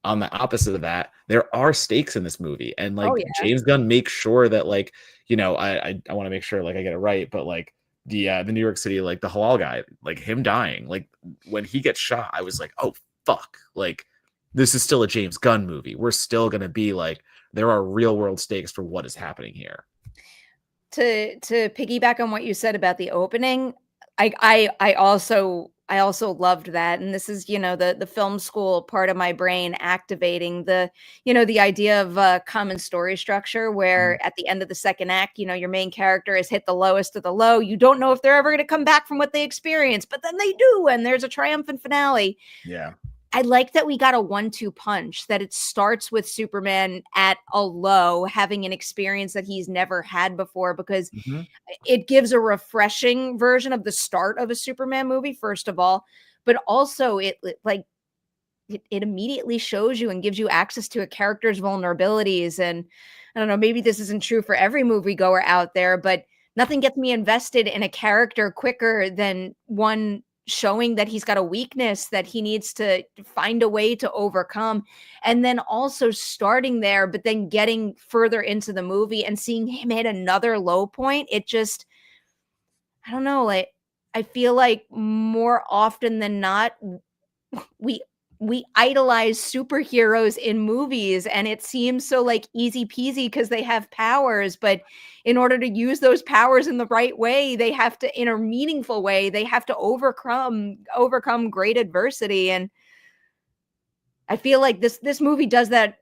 on the opposite of that, there are stakes in this movie, and like James Gunn makes sure that like, you know, I want to make sure like I get it right, but like the New York City, like the halal guy, like him dying, like when he gets shot, I was like, oh fuck, like this is still a James Gunn movie. We're still gonna be like, there are real world stakes for what is happening here. To piggyback on what you said about the opening, I also loved that. And this is, you know, the film school part of my brain activating the, you know, the idea of a common story structure where at the end of the second act, you know, your main character has hit the lowest of the low. You don't know if they're ever going to come back from what they experienced, but then they do. And there's a triumphant finale. Yeah. I like that we got a 1-2 punch, that it starts with Superman at a low, having an experience that he's never had before, because it gives a refreshing version of the start of a Superman movie, first of all, but also it immediately shows you and gives you access to a character's vulnerabilities. And I don't know, maybe this isn't true for every moviegoer out there, but nothing gets me invested in a character quicker than one showing that he's got a weakness that he needs to find a way to overcome, and then also starting there, but then getting further into the movie and seeing him hit another low point. It just, I don't know, like I feel like more often than not we idolize superheroes in movies, and it seems so like easy peasy because they have powers, but in order to use those powers in the right way, they have to, in a meaningful way, they have to overcome great adversity. And I feel like this movie does that.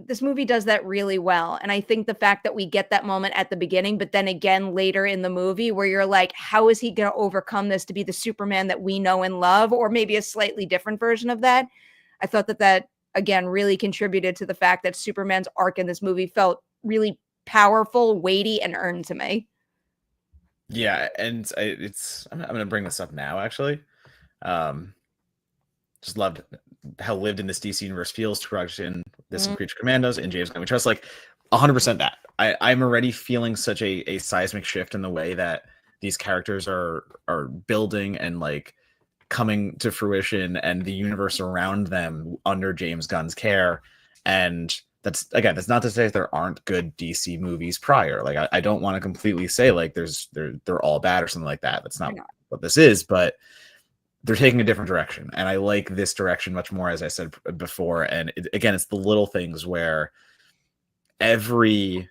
This movie does that really well. And I think the fact that we get that moment at the beginning, but then again later in the movie where you're like, how is he going to overcome this to be the Superman that we know and love, or maybe a slightly different version of that? I thought that again really contributed to the fact that Superman's arc in this movie felt really powerful, weighty, and earned to me. Yeah, and I'm going to bring this up now, actually. Just loved how lived in this DC universe feels to production this Creature Commandos and James Gunn. We trust like 100% that. I'm already feeling such a seismic shift in the way that these characters are building and like coming to fruition, and the universe around them under James Gunn's care. And that's not to say there aren't good DC movies prior. Like I don't want to completely say like they're all bad or something like that. That's not what this is, but they're taking a different direction, and I like this direction much more, as I said before. And again, it's the little things where every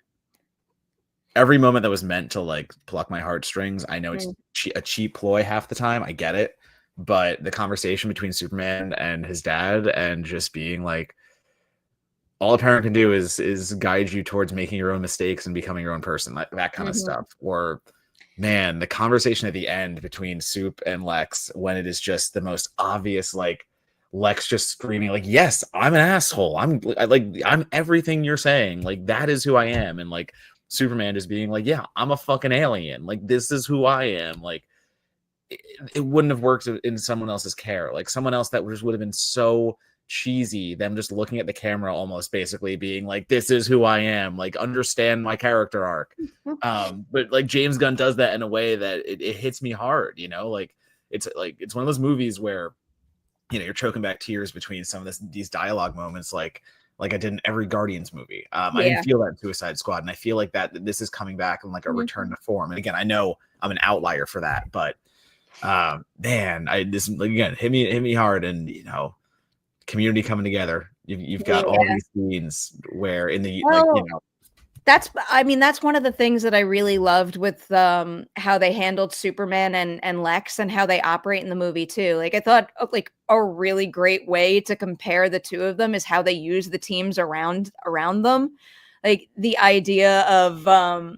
moment that was meant to like pluck my heartstrings. I know it's a cheap ploy half the time. I get it, but the conversation between Superman and his dad, and just being like, all a parent can do is guide you towards making your own mistakes and becoming your own person, that kind of stuff. Or man, the conversation at the end between Soup and Lex, when it is just the most obvious, like Lex just screaming like, yes, I'm an asshole, I'm everything you're saying, like that is who I am. And like Superman just being like, yeah, I'm a fucking alien, like this is who I am. Like it wouldn't have worked in someone else's care, like someone else that just would have been so cheesy, them just looking at the camera almost basically being like, this is who I am, like understand my character arc. But like James Gunn does that in a way that it hits me hard, you know. Like it's one of those movies where, you know, you're choking back tears between some of these dialogue moments, like I did in every Guardians movie. I didn't feel that in Suicide Squad, and I feel like that this is coming back in like a return to form. And again, I know I'm an outlier for that, but man, this again hit me hard. And you know, Community coming together. You've got all these scenes where in the like, you know, that's one of the things that I really loved with how they handled Superman and Lex, and how they operate in the movie too. Like I thought like a really great way to compare the two of them is how they use the teams around them. Like the idea of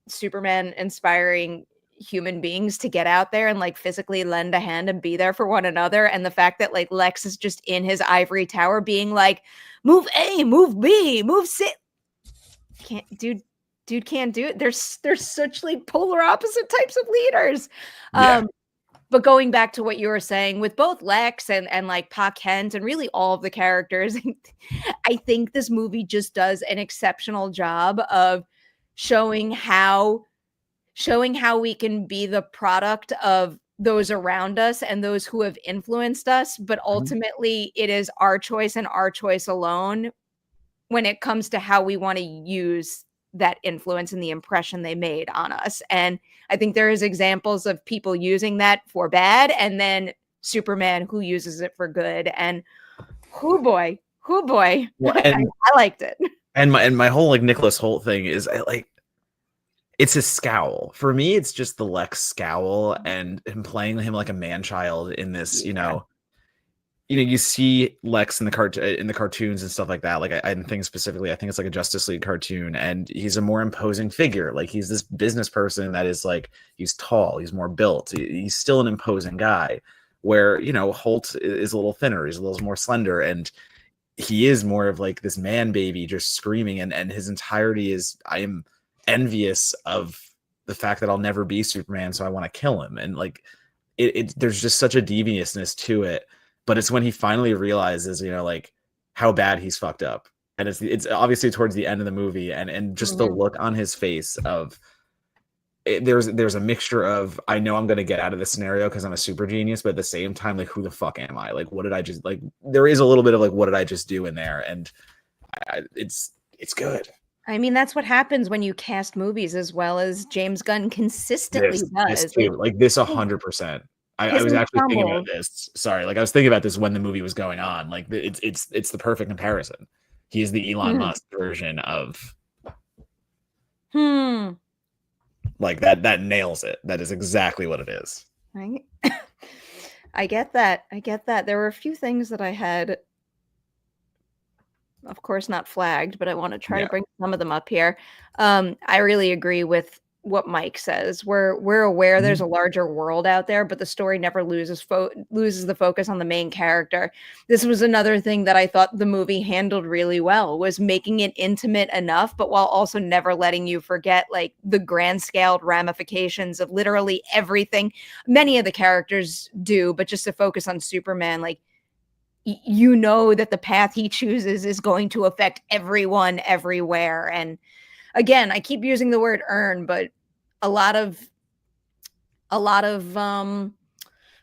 Superman inspiring human beings to get out there and like physically lend a hand and be there for one another, and the fact that like Lex is just in his ivory tower being like, move A, move B, move C. Dude can't do it. There's such like polar opposite types of leaders. But going back to what you were saying with both Lex and like Pa Kent and really all of the characters, I think this movie just does an exceptional job of showing how we can be the product of those around us and those who have influenced us. But ultimately, it is our choice and our choice alone when it comes to how we want to use that influence and the impression they made on us. And I think there is examples of people using that for bad, and then Superman who uses it for good. And who boy, well, I liked it. And my whole like Nicholas Hoult thing is it's his scowl. For me, it's just the Lex scowl and him playing him like a man-child in this, you know, you see Lex in the cartoons and stuff like that. Like I didn't think specifically, I think it's like a Justice League cartoon, and he's a more imposing figure. Like he's this business person that is like, he's tall, he's more built, he's still an imposing guy. Where, you know, Hoult is a little thinner, he's a little more slender, and he is more of like this man baby just screaming, and his entirety is, I am envious of the fact that I'll never be Superman, so I want to kill him. And like there's just such a deviousness to it. But it's when he finally realizes, you know, like how bad he's fucked up, and it's obviously towards the end of the movie, and just the look on his face of there's a mixture of, I know I'm going to get out of this scenario because I'm a super genius, but at the same time, like, who the fuck am I? Like, what did I just, like, there is a little bit of like, what did I just do in there? And it's good. I mean, that's what happens when you cast movies as well as James Gunn consistently does. This too, like this 100%. I was actually thinking about this. Sorry, like I was thinking about this when the movie was going on. Like it's the perfect comparison. He is the Elon Musk version of. Like that nails it. That is exactly what it is. Right. I get that. There were a few things that I had, of course, not flagged, but I want to try to bring some of them up here. I really agree with what Mike says. We're aware there's a larger world out there, but the story never loses the focus on the main character. This was another thing that I thought the movie handled really well, was making it intimate enough, but while also never letting you forget like the grand scaled ramifications of literally everything many of the characters do, but just to focus on Superman, like, you know that the path he chooses is going to affect everyone everywhere. And again, I keep using the word earn, but a lot of a lot of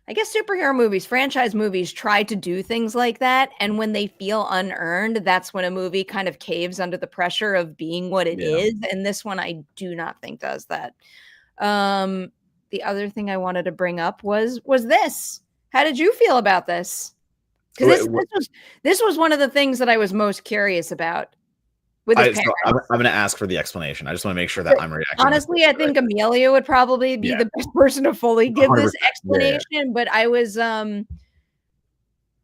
I guess superhero movies, franchise movies try to do things like that. And when they feel unearned, that's when a movie kind of caves under the pressure of being what it Yeah. is. And this one I do not think does that. Um, the other thing I wanted to bring up was this. How did you feel about this? Because this was one of the things that I was most curious about with his So I'm parents. going to ask for the explanation. I just want to make sure that I'm reacting. Honestly, I think Amelia would probably be the best person to fully give this 100%. explanation. Yeah. But I was and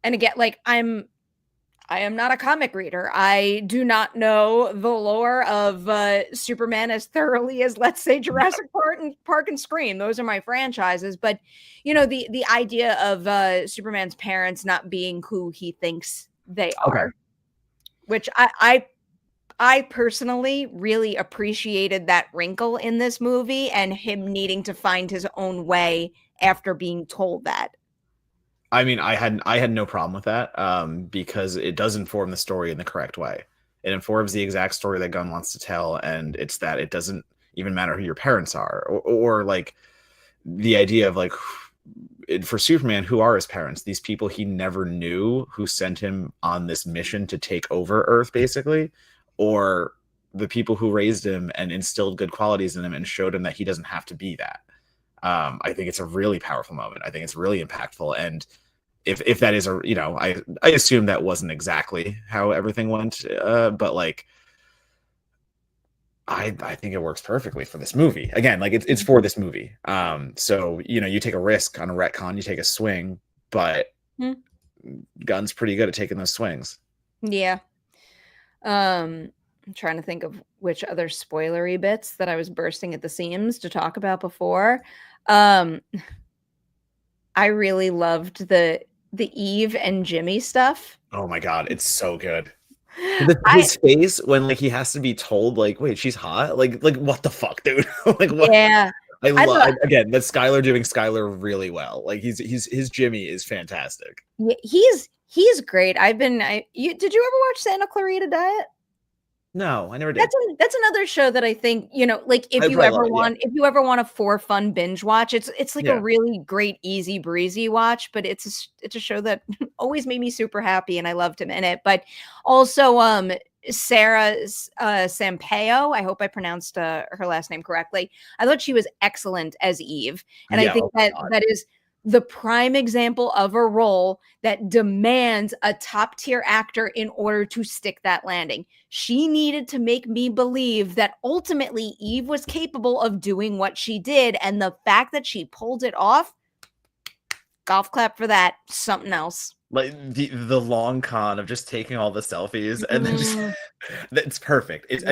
again, like I am not a comic reader. I do not know the lore of Superman as thoroughly as, let's say, Jurassic Park and Scream. Those are my franchises. But you know, the idea of Superman's parents not being who he thinks they are, which I personally really appreciated that wrinkle in this movie and him needing to find his own way after being told that. I mean, I had no problem with that because it does inform the story in the correct way. It informs the exact story that Gunn wants to tell, and it's that it doesn't even matter who your parents are, or like the idea of like for Superman, who are his parents? These people he never knew who sent him on this mission to take over Earth, basically, or the people who raised him and instilled good qualities in him and showed him that he doesn't have to be that. I think it's a really powerful moment. I think it's really impactful. And if that is a, you know, I assume that wasn't exactly how everything went, but like, I think it works perfectly for this movie. Again, like it's for this movie. So, you know, you take a risk on a retcon, you take a swing, but Gunn's pretty good at taking those swings. Yeah. I'm trying to think of which other spoilery bits that I was bursting at the seams to talk about before. I really loved the Eve and Jimmy stuff. Oh my god, it's so good. His face when like he has to be told like, wait, she's hot. Like what the fuck, dude? Like what? Yeah, I love again that Skyler doing Skyler really well. Like his Jimmy is fantastic. Yeah, he's great. Did you ever watch Santa Clarita Diet? No, I never did. That's another show that I think, you know, like if you ever want a for fun binge watch, it's like a really great easy breezy watch, but it's a show that always made me super happy and I loved him in it. But also Sara Sampaio, I hope I pronounced her last name correctly. I thought she was excellent as Eve, and I think that is the prime example of a role that demands a top tier actor in order to stick that landing. She needed to make me believe that ultimately Eve was capable of doing what she did. And the fact that she pulled it off, golf clap for that. Something else. Like the long con of just taking all the selfies and then just it's perfect. It's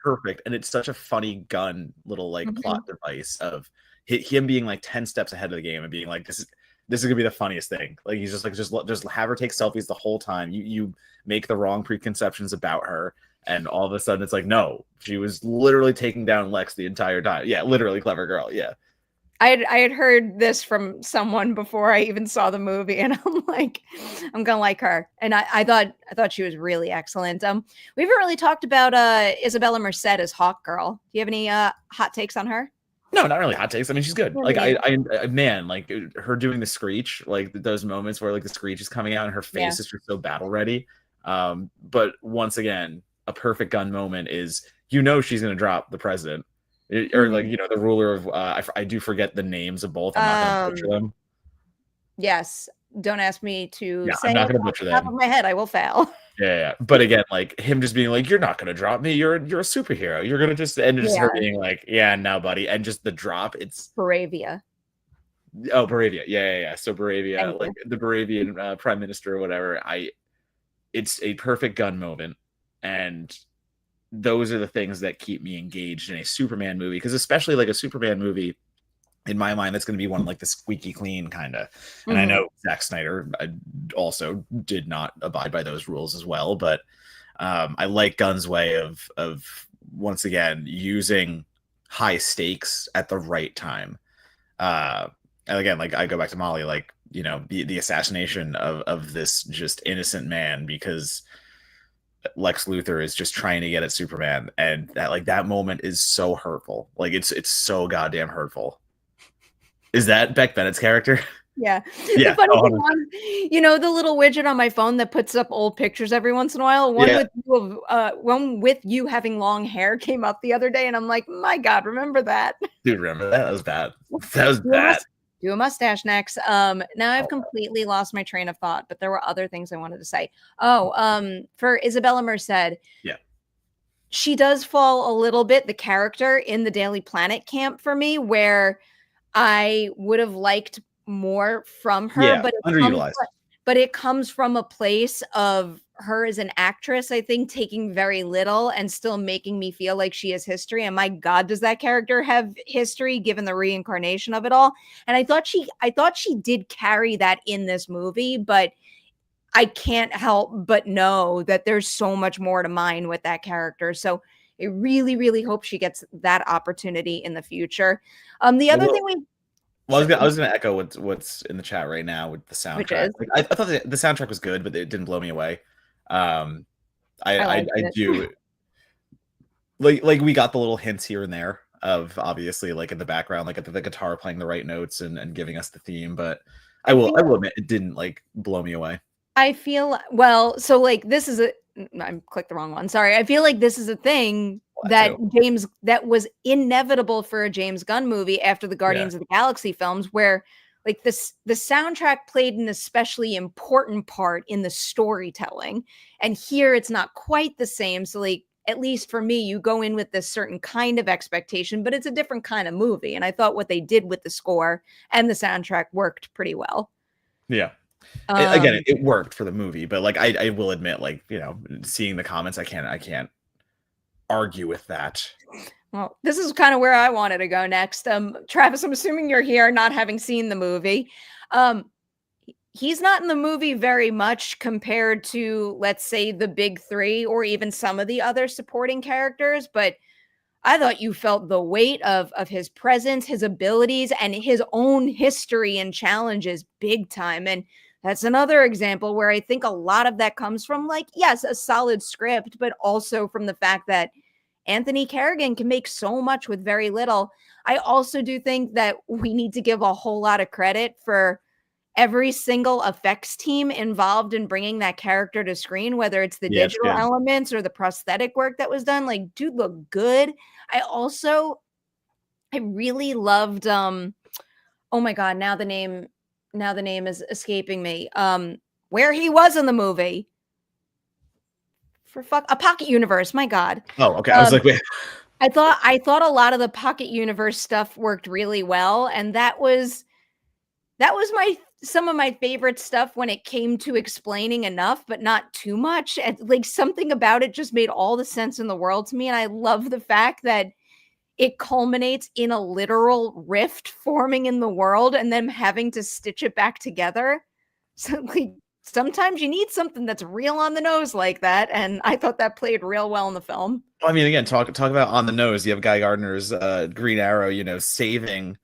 perfect. And it's such a funny Gunn little like plot device of him being like 10 steps ahead of the game and being like, this is gonna be the funniest thing. Like he's just like just have her take selfies the whole time. You make the wrong preconceptions about her, and all of a sudden it's like, no, she was literally taking down Lex the entire time. Yeah, literally clever girl. Yeah. I had heard this from someone before I even saw the movie, and I'm like, I'm gonna like her. And I thought she was really excellent. We haven't really talked about Isabela Merced as Hawk Girl. Do you have any hot takes on her? No, not really hot takes. I mean, she's good. Like I man, like her doing the screech, like those moments where like the screech is coming out and her face is just so battle ready. But once again, a perfect Gunn moment is, you know, she's gonna drop the president. Or like, you know, the ruler of I do forget the names of both. I'm not gonna butcher them. Yes, don't ask me to say I'm not it gonna butcher them. Top of my head, I will fail. Yeah. But again, like him just being like, you're not gonna drop me. You're a superhero. You're gonna just her being like, yeah, no, buddy, and just the drop. It's Baravia. Oh, Baravia. Yeah. So Baravia, like the Baravian prime minister or whatever. It's a perfect Gunn moment, and those are the things that keep me engaged in a Superman movie, because especially like a Superman movie, in my mind, that's going to be one like the squeaky clean kind of. And I know Zack Snyder also did not abide by those rules as well, but I like Gunn's way of once again using high stakes at the right time. And again, like I go back to Molly, like, you know, the assassination of this just innocent man because Lex Luthor is just trying to get at Superman, and that moment is so hurtful. Like it's so goddamn hurtful. Is that Beck Bennett's character? Yeah. Yeah. The funny thing 100%. was, you know, the little widget on my phone that puts up old pictures every once in a while. Yeah. One with you having long hair came up the other day, and I'm like, my God, remember that? Dude, remember that? That was bad. That was Do a bad. do a mustache next. Now I've Oh. completely lost my train of thought, but there were other things I wanted to say. For Isabela Merced, Yeah. she does fall a little bit the character in the Daily Planet camp for me, where I would have liked more from her, Yeah, underutilized. but it comes from a place of her as an actress, I think, taking very little and still making me feel like she has history. And my God, does that character have history given the reincarnation of it all? And I thought she did carry that in this movie, but I can't help but know that there's so much more to mine with that character. So I really, really hope she gets that opportunity in the future. The other thing I was gonna echo what's in the chat right now with the soundtrack. Like, I thought the soundtrack was good, but it didn't blow me away. I do like we got the little hints here and there of obviously like in the background, like the guitar playing the right notes and giving us the theme, but I will admit it didn't like blow me away. I feel well, so like this is I clicked the wrong one. Sorry. I feel like this is a thing that was inevitable for a James Gunn movie after the Guardians of the Galaxy films, where like the soundtrack played an especially important part in the storytelling. And here it's not quite the same. So like, at least for me, you go in with this certain kind of expectation, but it's a different kind of movie. And I thought what they did with the score and the soundtrack worked pretty well. Yeah. Again, it worked for the movie, but like I will admit, like, you know, seeing the comments, I can't argue with that. Well, this is kind of where I wanted to go next. Travis, I'm assuming you're here not having seen the movie. He's not in the movie very much compared to, let's say, the big three or even some of the other supporting characters, but I thought you felt the weight of his presence, his abilities, and his own history and challenges big time. And that's another example where I think a lot of that comes from, like, yes, a solid script, but also from the fact that Anthony Carrigan can make so much with very little. I also do think that we need to give a whole lot of credit for every single effects team involved in bringing that character to screen, whether it's the digital elements or the prosthetic work that was done. Like, dude, look good. I really loved, oh my God, now the name is escaping me. Where he was in the movie. A Pocket Universe, my God. Oh, okay. I was like, wait. I thought a lot of the Pocket Universe stuff worked really well, and that was some of my favorite stuff when it came to explaining enough, but not too much. And like something about it just made all the sense in the world to me. And I love the fact that it culminates in a literal rift forming in the world and them having to stitch it back together. So like sometimes you need something that's real on the nose like that. And I thought that played real well in the film. I mean, again, talk about on the nose. You have Guy Gardner's Green Arrow, you know, saving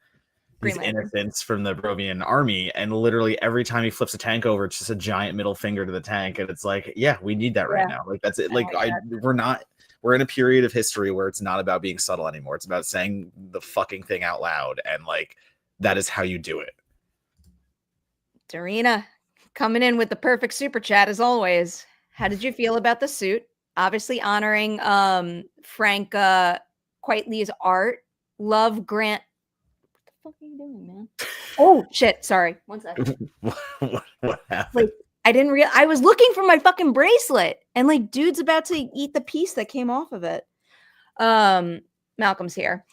his innocence from the Barovian army, and literally every time he flips a tank over, it's just a giant middle finger to the tank, and it's like, yeah, we need that right now. Like that's it. Like we're in a period of history where it's not about being subtle anymore. It's about saying the fucking thing out loud, and like that is how you do it. Darina coming in with the perfect super chat as always. How did you feel about the suit? Obviously honoring Frank Quitely's art. Love Grant. What are you doing, man? Oh shit! Sorry, 1 second. What happened? Like, I was looking for my fucking bracelet, and like, dude's about to eat the piece that came off of it. Malcolm's here.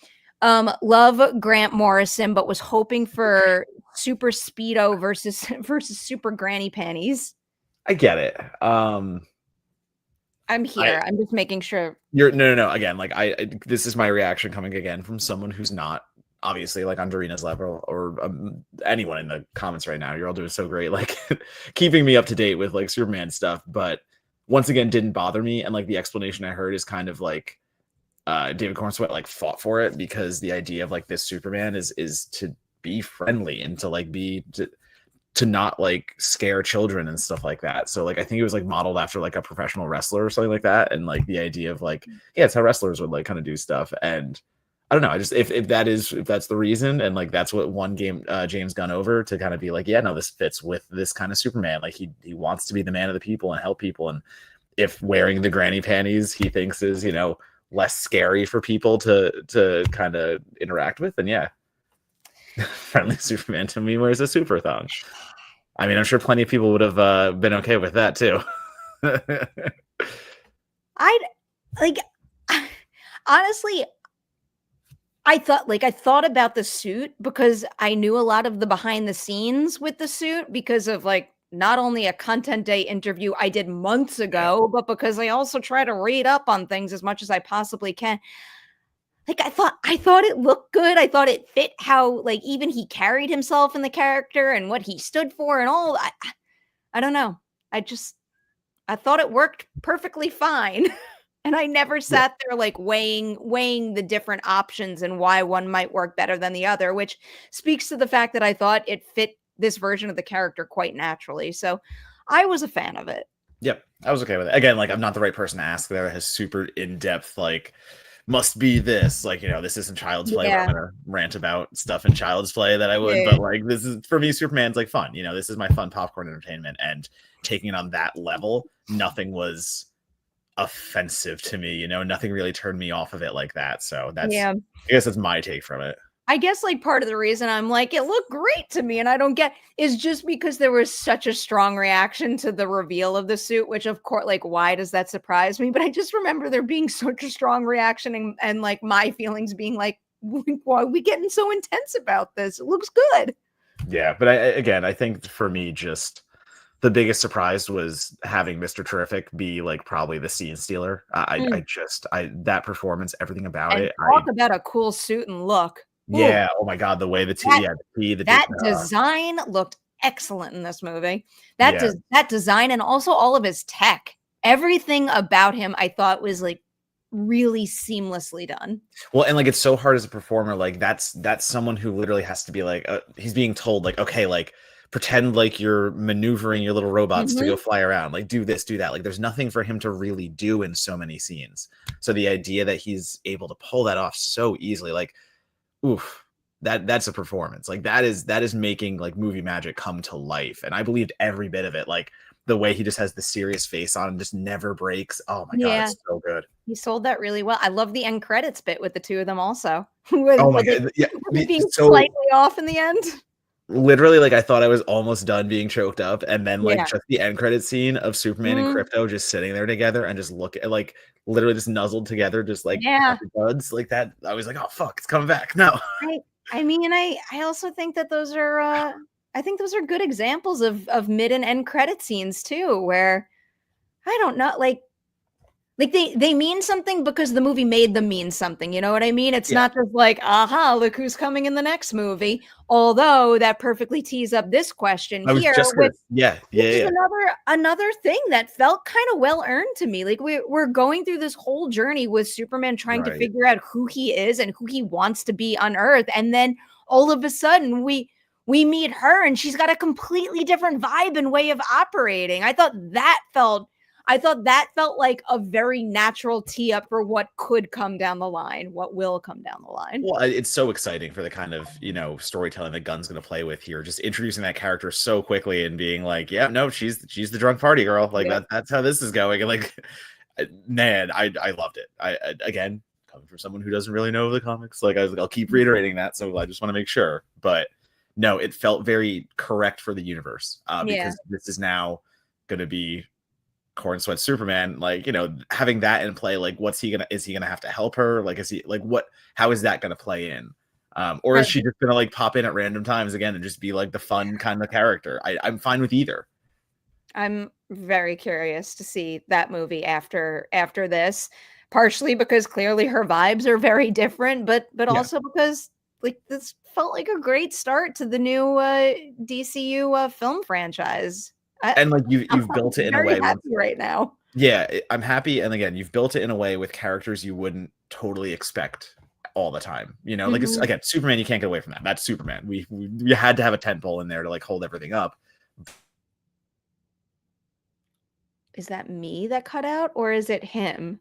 Love Grant Morrison, but was hoping for Super Speedo versus Super Granny Panties. I get it. I'm here. I'm just making sure. You're no. Again, like this is my reaction coming again from someone who's not obviously like on Darina's level or anyone in the comments right now. You're all doing so great, like keeping me up to date with like Superman stuff. But once again, didn't bother me. And like the explanation I heard is kind of like David Corenswet like fought for it because the idea of like this Superman is to be friendly and to like be to not like scare children and stuff like that. So like I think it was like modeled after like a professional wrestler or something like that. And like the idea of like, yeah, it's how wrestlers would like kind of do stuff. And I don't know. I just if that's the reason, and like that's what won James Gunn over, to kind of be like, yeah, no, this fits with this kind of Superman. Like he wants to be the man of the people and help people, and if wearing the granny panties he thinks is, less scary for people to kind of interact with, then yeah, friendly Superman to me wears a super thong. I mean, I'm sure plenty of people would have been okay with that too. I'd like honestly, I thought about the suit because I knew a lot of the behind the scenes with the suit because of like not only a content day interview I did months ago, but because I also try to read up on things as much as I possibly can. Like I thought it looked good. I thought it fit how like even he carried himself in the character and what he stood for and all. I don't know. I thought it worked perfectly fine. And I never sat there like weighing the different options and why one might work better than the other, which speaks to the fact that I thought it fit this version of the character quite naturally. So I was a fan of it. Yep, I was okay with it. Again, like I'm not the right person to ask there. Has super in-depth, like, must be this. Like, this isn't Child's Play where I'm gonna rant about stuff in Child's Play that I would, but like this is, for me, Superman's like fun. This is my fun popcorn entertainment, and taking it on that level, nothing was offensive to me. Nothing really turned me off of it like that. So that's, I guess that's my take from it. I guess like part of the reason I'm like, it looked great to me and I don't get is just because there was such a strong reaction to the reveal of the suit, which of course, like, why does that surprise me? But I just remember there being such a strong reaction and like my feelings being like, why are we getting so intense about this? It looks good. Yeah. But I think for me, just the biggest surprise was having Mr. Terrific be like probably the scene stealer. That performance, everything about it. Talk about a cool suit and look. Yeah. Oh my God. The way that design looked excellent in this movie. That design and also all of his tech, everything about him, I thought was like really seamlessly done. Well, and like it's so hard as a performer. Like that's someone who literally has to be like, he's being told like, okay, like pretend like you're maneuvering your little robots to go fly around, like do this, do that. Like there's nothing for him to really do in so many scenes. So the idea that he's able to pull that off so easily, like, oof, that's a performance. Like that is making like movie magic come to life. And I believed every bit of it. Like the way he just has the serious face on and just never breaks. Oh my God, it's so good. He sold that really well. I love the end credits bit with the two of them also. Oh my God. Yeah. Being slightly off in the end. Literally, like I thought I was almost done being choked up, and then like just the end credit scene of Superman and Crypto just sitting there together and just look at like literally just nuzzled together, just like buds like that. I was like, oh fuck, it's coming back. No. I mean, I also think that those are I think those are good examples of mid and end credit scenes too, where I don't know, like they mean something because the movie made them mean something. You know what I mean? It's not just like, aha, look who's coming in the next movie. Although that perfectly tees up this question here. Another thing that felt kind of well earned to me. Like we're going through this whole journey with Superman trying to figure out who he is and who he wants to be on Earth, and then all of a sudden we meet her and she's got a completely different vibe and way of operating. I thought that felt like a very natural tee up for what could come down the line, what will come down the line. Well, it's so exciting for the kind of, storytelling that Gunn's going to play with here. Just introducing that character so quickly and being like, yeah, no, she's the drunk party girl. Like that's how this is going. And like, man, I loved it. Again, coming from someone who doesn't really know the comics, like I'll keep reiterating that. So I just want to make sure, but no, it felt very correct for the universe because this is now going to be Corenswet Superman, like, having that in play, like is he gonna have to help her? Like, is he like how is that gonna play in? Or is she just gonna like pop in at random times again and just be like the fun kind of character? I'm fine with either. I'm very curious to see that movie after this, partially because clearly her vibes are very different, but also because like this felt like a great start to the new DCU film franchise. And like you've built it in a way right now. Yeah, I'm happy. And again, you've built it in a way with characters you wouldn't totally expect all the time. Like it's, again, Superman, you can't get away from that. That's Superman. We had to have a tentpole in there to like hold everything up. Is that me that cut out or is it him?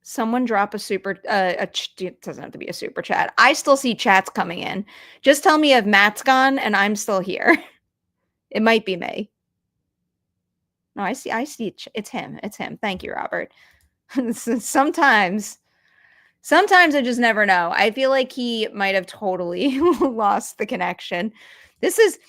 Someone drop a super. It doesn't have to be a super chat. I still see chats coming in. Just tell me if Matt's gone and I'm still here. It might be me. No, I see. It's him. It's him. Thank you, Robert. Sometimes I just never know. I feel like he might have totally lost the connection. This is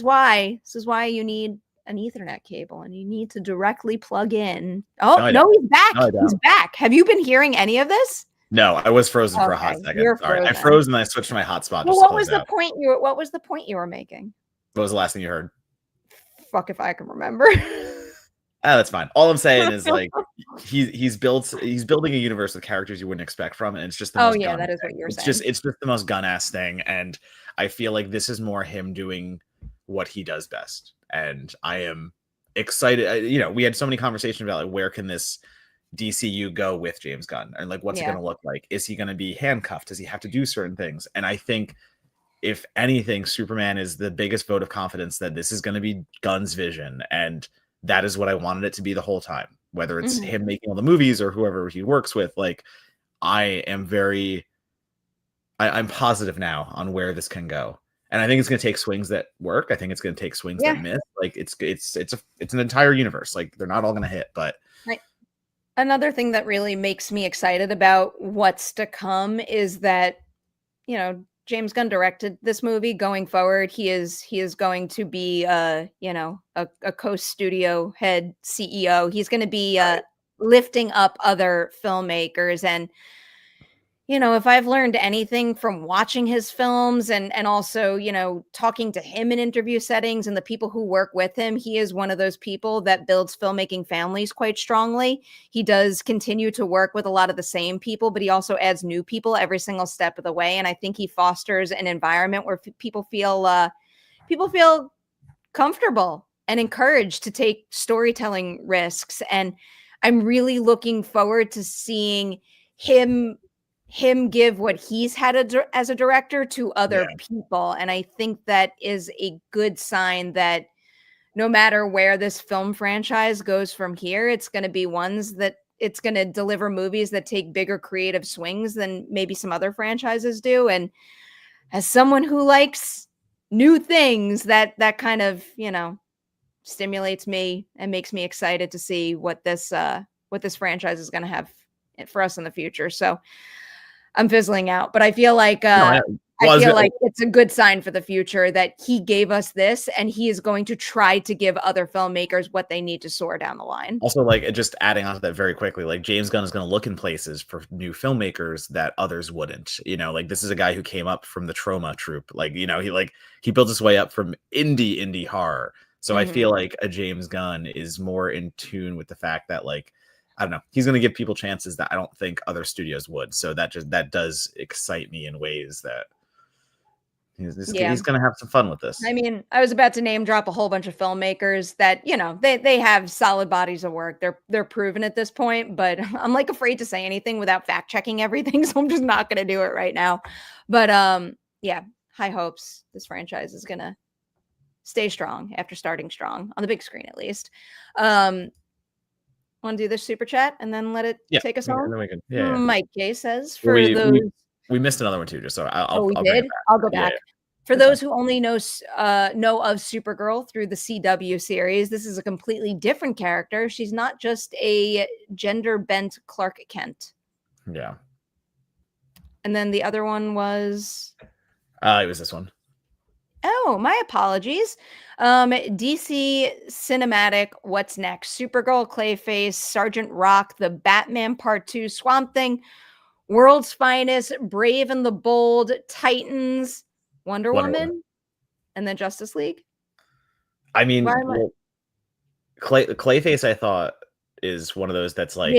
why you need an Ethernet cable and you need to directly plug in. Oh, no, he's back. He's back. Have you been hearing any of this? No, I was frozen for a hot second. All right, I froze and then I switched to my hotspot. Well, what was the point you were making? What was the last thing you heard? Fuck if I can remember. That's fine. All I'm saying is like he's building a universe of characters you wouldn't expect from it. And it's just the most that is what you're saying. It's just the most gun-ass thing. And I feel like this is more him doing what he does best. And I am excited. We had so many conversations about like where can this DCU go with James Gunn? And like what's it gonna look like? Is he gonna be handcuffed? Does he have to do certain things? And I think if anything, Superman is the biggest vote of confidence that this is going to be Gunn's vision. And that is what I wanted it to be the whole time, whether it's him making all the movies or whoever he works with. Like, I'm positive now on where this can go. And I think it's going to take swings that work. I think it's going to take swings that miss. Like it's an entire universe. Like they're not all going to hit, but another thing that really makes me excited about what's to come is that, James Gunn directed this movie. Going forward, he is going to be a co-studio head CEO. He's going to be lifting up other filmmakers. And if I've learned anything from watching his films and also talking to him in interview settings and the people who work with him, he is one of those people that builds filmmaking families quite strongly. He does continue to work with a lot of the same people, but he also adds new people every single step of the way. And I think he fosters an environment where people feel comfortable and encouraged to take storytelling risks. And I'm really looking forward to seeing him give what he's had as a director to other people. And I think that is a good sign that no matter where this film franchise goes from here, it's going to be ones that it's going to deliver movies that take bigger creative swings than maybe some other franchises do. And as someone who likes new things, that kind of, stimulates me and makes me excited to see what this franchise is going to have for us in the future. So I'm fizzling out, but I feel like it's a good sign for the future that he gave us this, and he is going to try to give other filmmakers what they need to soar down the line. Also, like just adding on to that very quickly, like James Gunn is going to look in places for new filmmakers that others wouldn't. Like this is a guy who came up from the Trauma troupe. Like he built his way up from indie horror. So I feel like a James Gunn is more in tune with the fact that like, I don't know, he's going to give people chances that I don't think other studios would. So that does excite me in ways that he's going to have some fun with this. I mean, I was about to name drop a whole bunch of filmmakers that, they have solid bodies of work. They're proven at this point, but I'm like afraid to say anything without fact checking everything. So I'm just not going to do it right now. But high hopes. This franchise is going to stay strong after starting strong on the big screen, at least. Want to do this super chat and then let it take us home? Then we can, Mike K says we missed another one too. Just so I'll go back. For those who only know of Supergirl through the CW series, this is a completely different character. She's not just a gender bent Clark Kent. Yeah. And then the other one was. It was this one. Oh, my apologies. DC Cinematic, what's next? Supergirl, Clayface, Sergeant Rock, The Batman Part 2, Swamp Thing, World's Finest, Brave and the Bold, Titans, Wonder Woman, and then Justice League. I mean, Clayface, I thought, is one of those that's like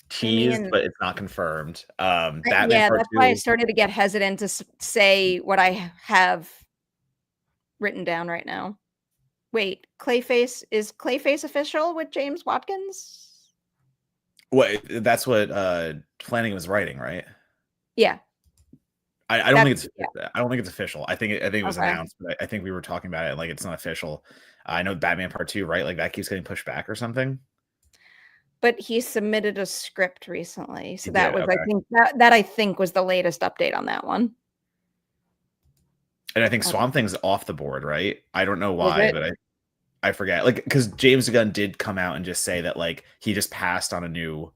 teased, but it's not confirmed. Batman Part 2, why I started to get hesitant to say what I have written down right now. Wait, is Clayface official with James Watkins? Well, that's what Flanagan was writing, right? Yeah. I don't think it's official. I think it was announced, but I think we were talking about it like it's not official. I know Batman Part 2, right? Like that keeps getting pushed back or something. but he submitted a script recently. So He that did, was, okay. I think that I think was the latest update on that one. And I think Swamp Thing's off the board, right? I don't know Is why, it? but I forget. Like, because James Gunn did come out and just say that like he just passed on a new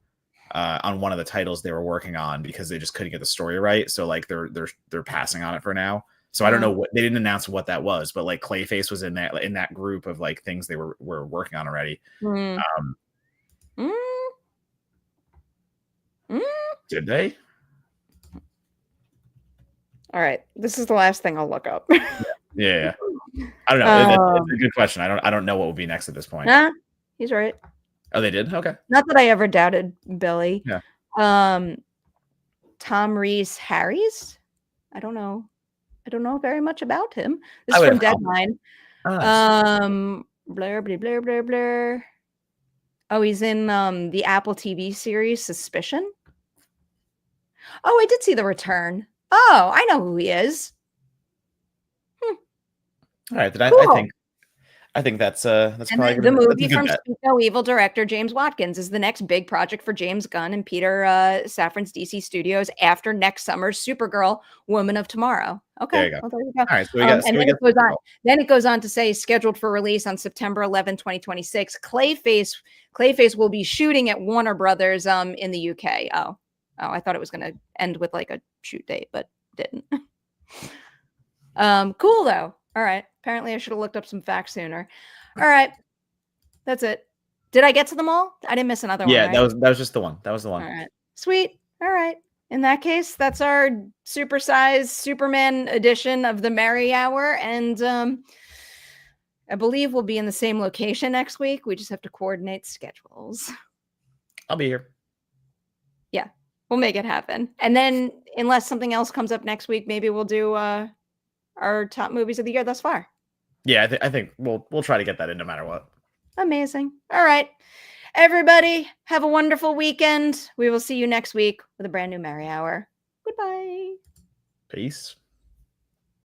on one of the titles they were working on because they just couldn't get the story right. So like they're passing on it for now. So I don't know what they didn't announce what that was, but like Clayface was in that group of like things they were working on already. Did they? All right, this is the last thing I'll look up. Yeah. I don't know. It's a good question. I don't know what will be next at this point. Nah, he's right. Oh, they did? Okay. Not that I ever doubted Billy. Yeah. Tom Reese Harry's. I don't know very much about him. This I is would from have Deadline. Blur, blur, blur, blur, blur. Oh, he's in the Apple TV series Suspicion. Oh, I did see The Return. Oh, I know who he is. All right, Cool. I think that's probably the movie from Speak No Evil director James Watkins is the next big project for James Gunn and Peter Safran's DC Studios after next summer's Supergirl Woman of Tomorrow. Okay, there you go. well, there you go. All right, so then it goes on to say scheduled for release on September 11, 2026. Clayface will be shooting at Warner Brothers in the UK. Oh, I thought it was going to end with like a shoot date, but didn't. Cool though. All right. Apparently I should have looked up some facts sooner. All right. That's it. Did I get to them all? I didn't miss another one. Yeah, right? that was just the one. That was the one. All right. Sweet. All right. In that case, that's our supersized Superman edition of the Merri Hour. And I believe we'll be in the same location next week. We just have to coordinate schedules. I'll be here. Yeah, we'll make it happen. And then unless something else comes up next week, maybe we'll do our top movies of the year thus far. Yeah, I think we'll try to get that in no matter what. Amazing. All right. Everybody, have a wonderful weekend. We will see you next week with a brand new Merri Hour. Goodbye. Peace.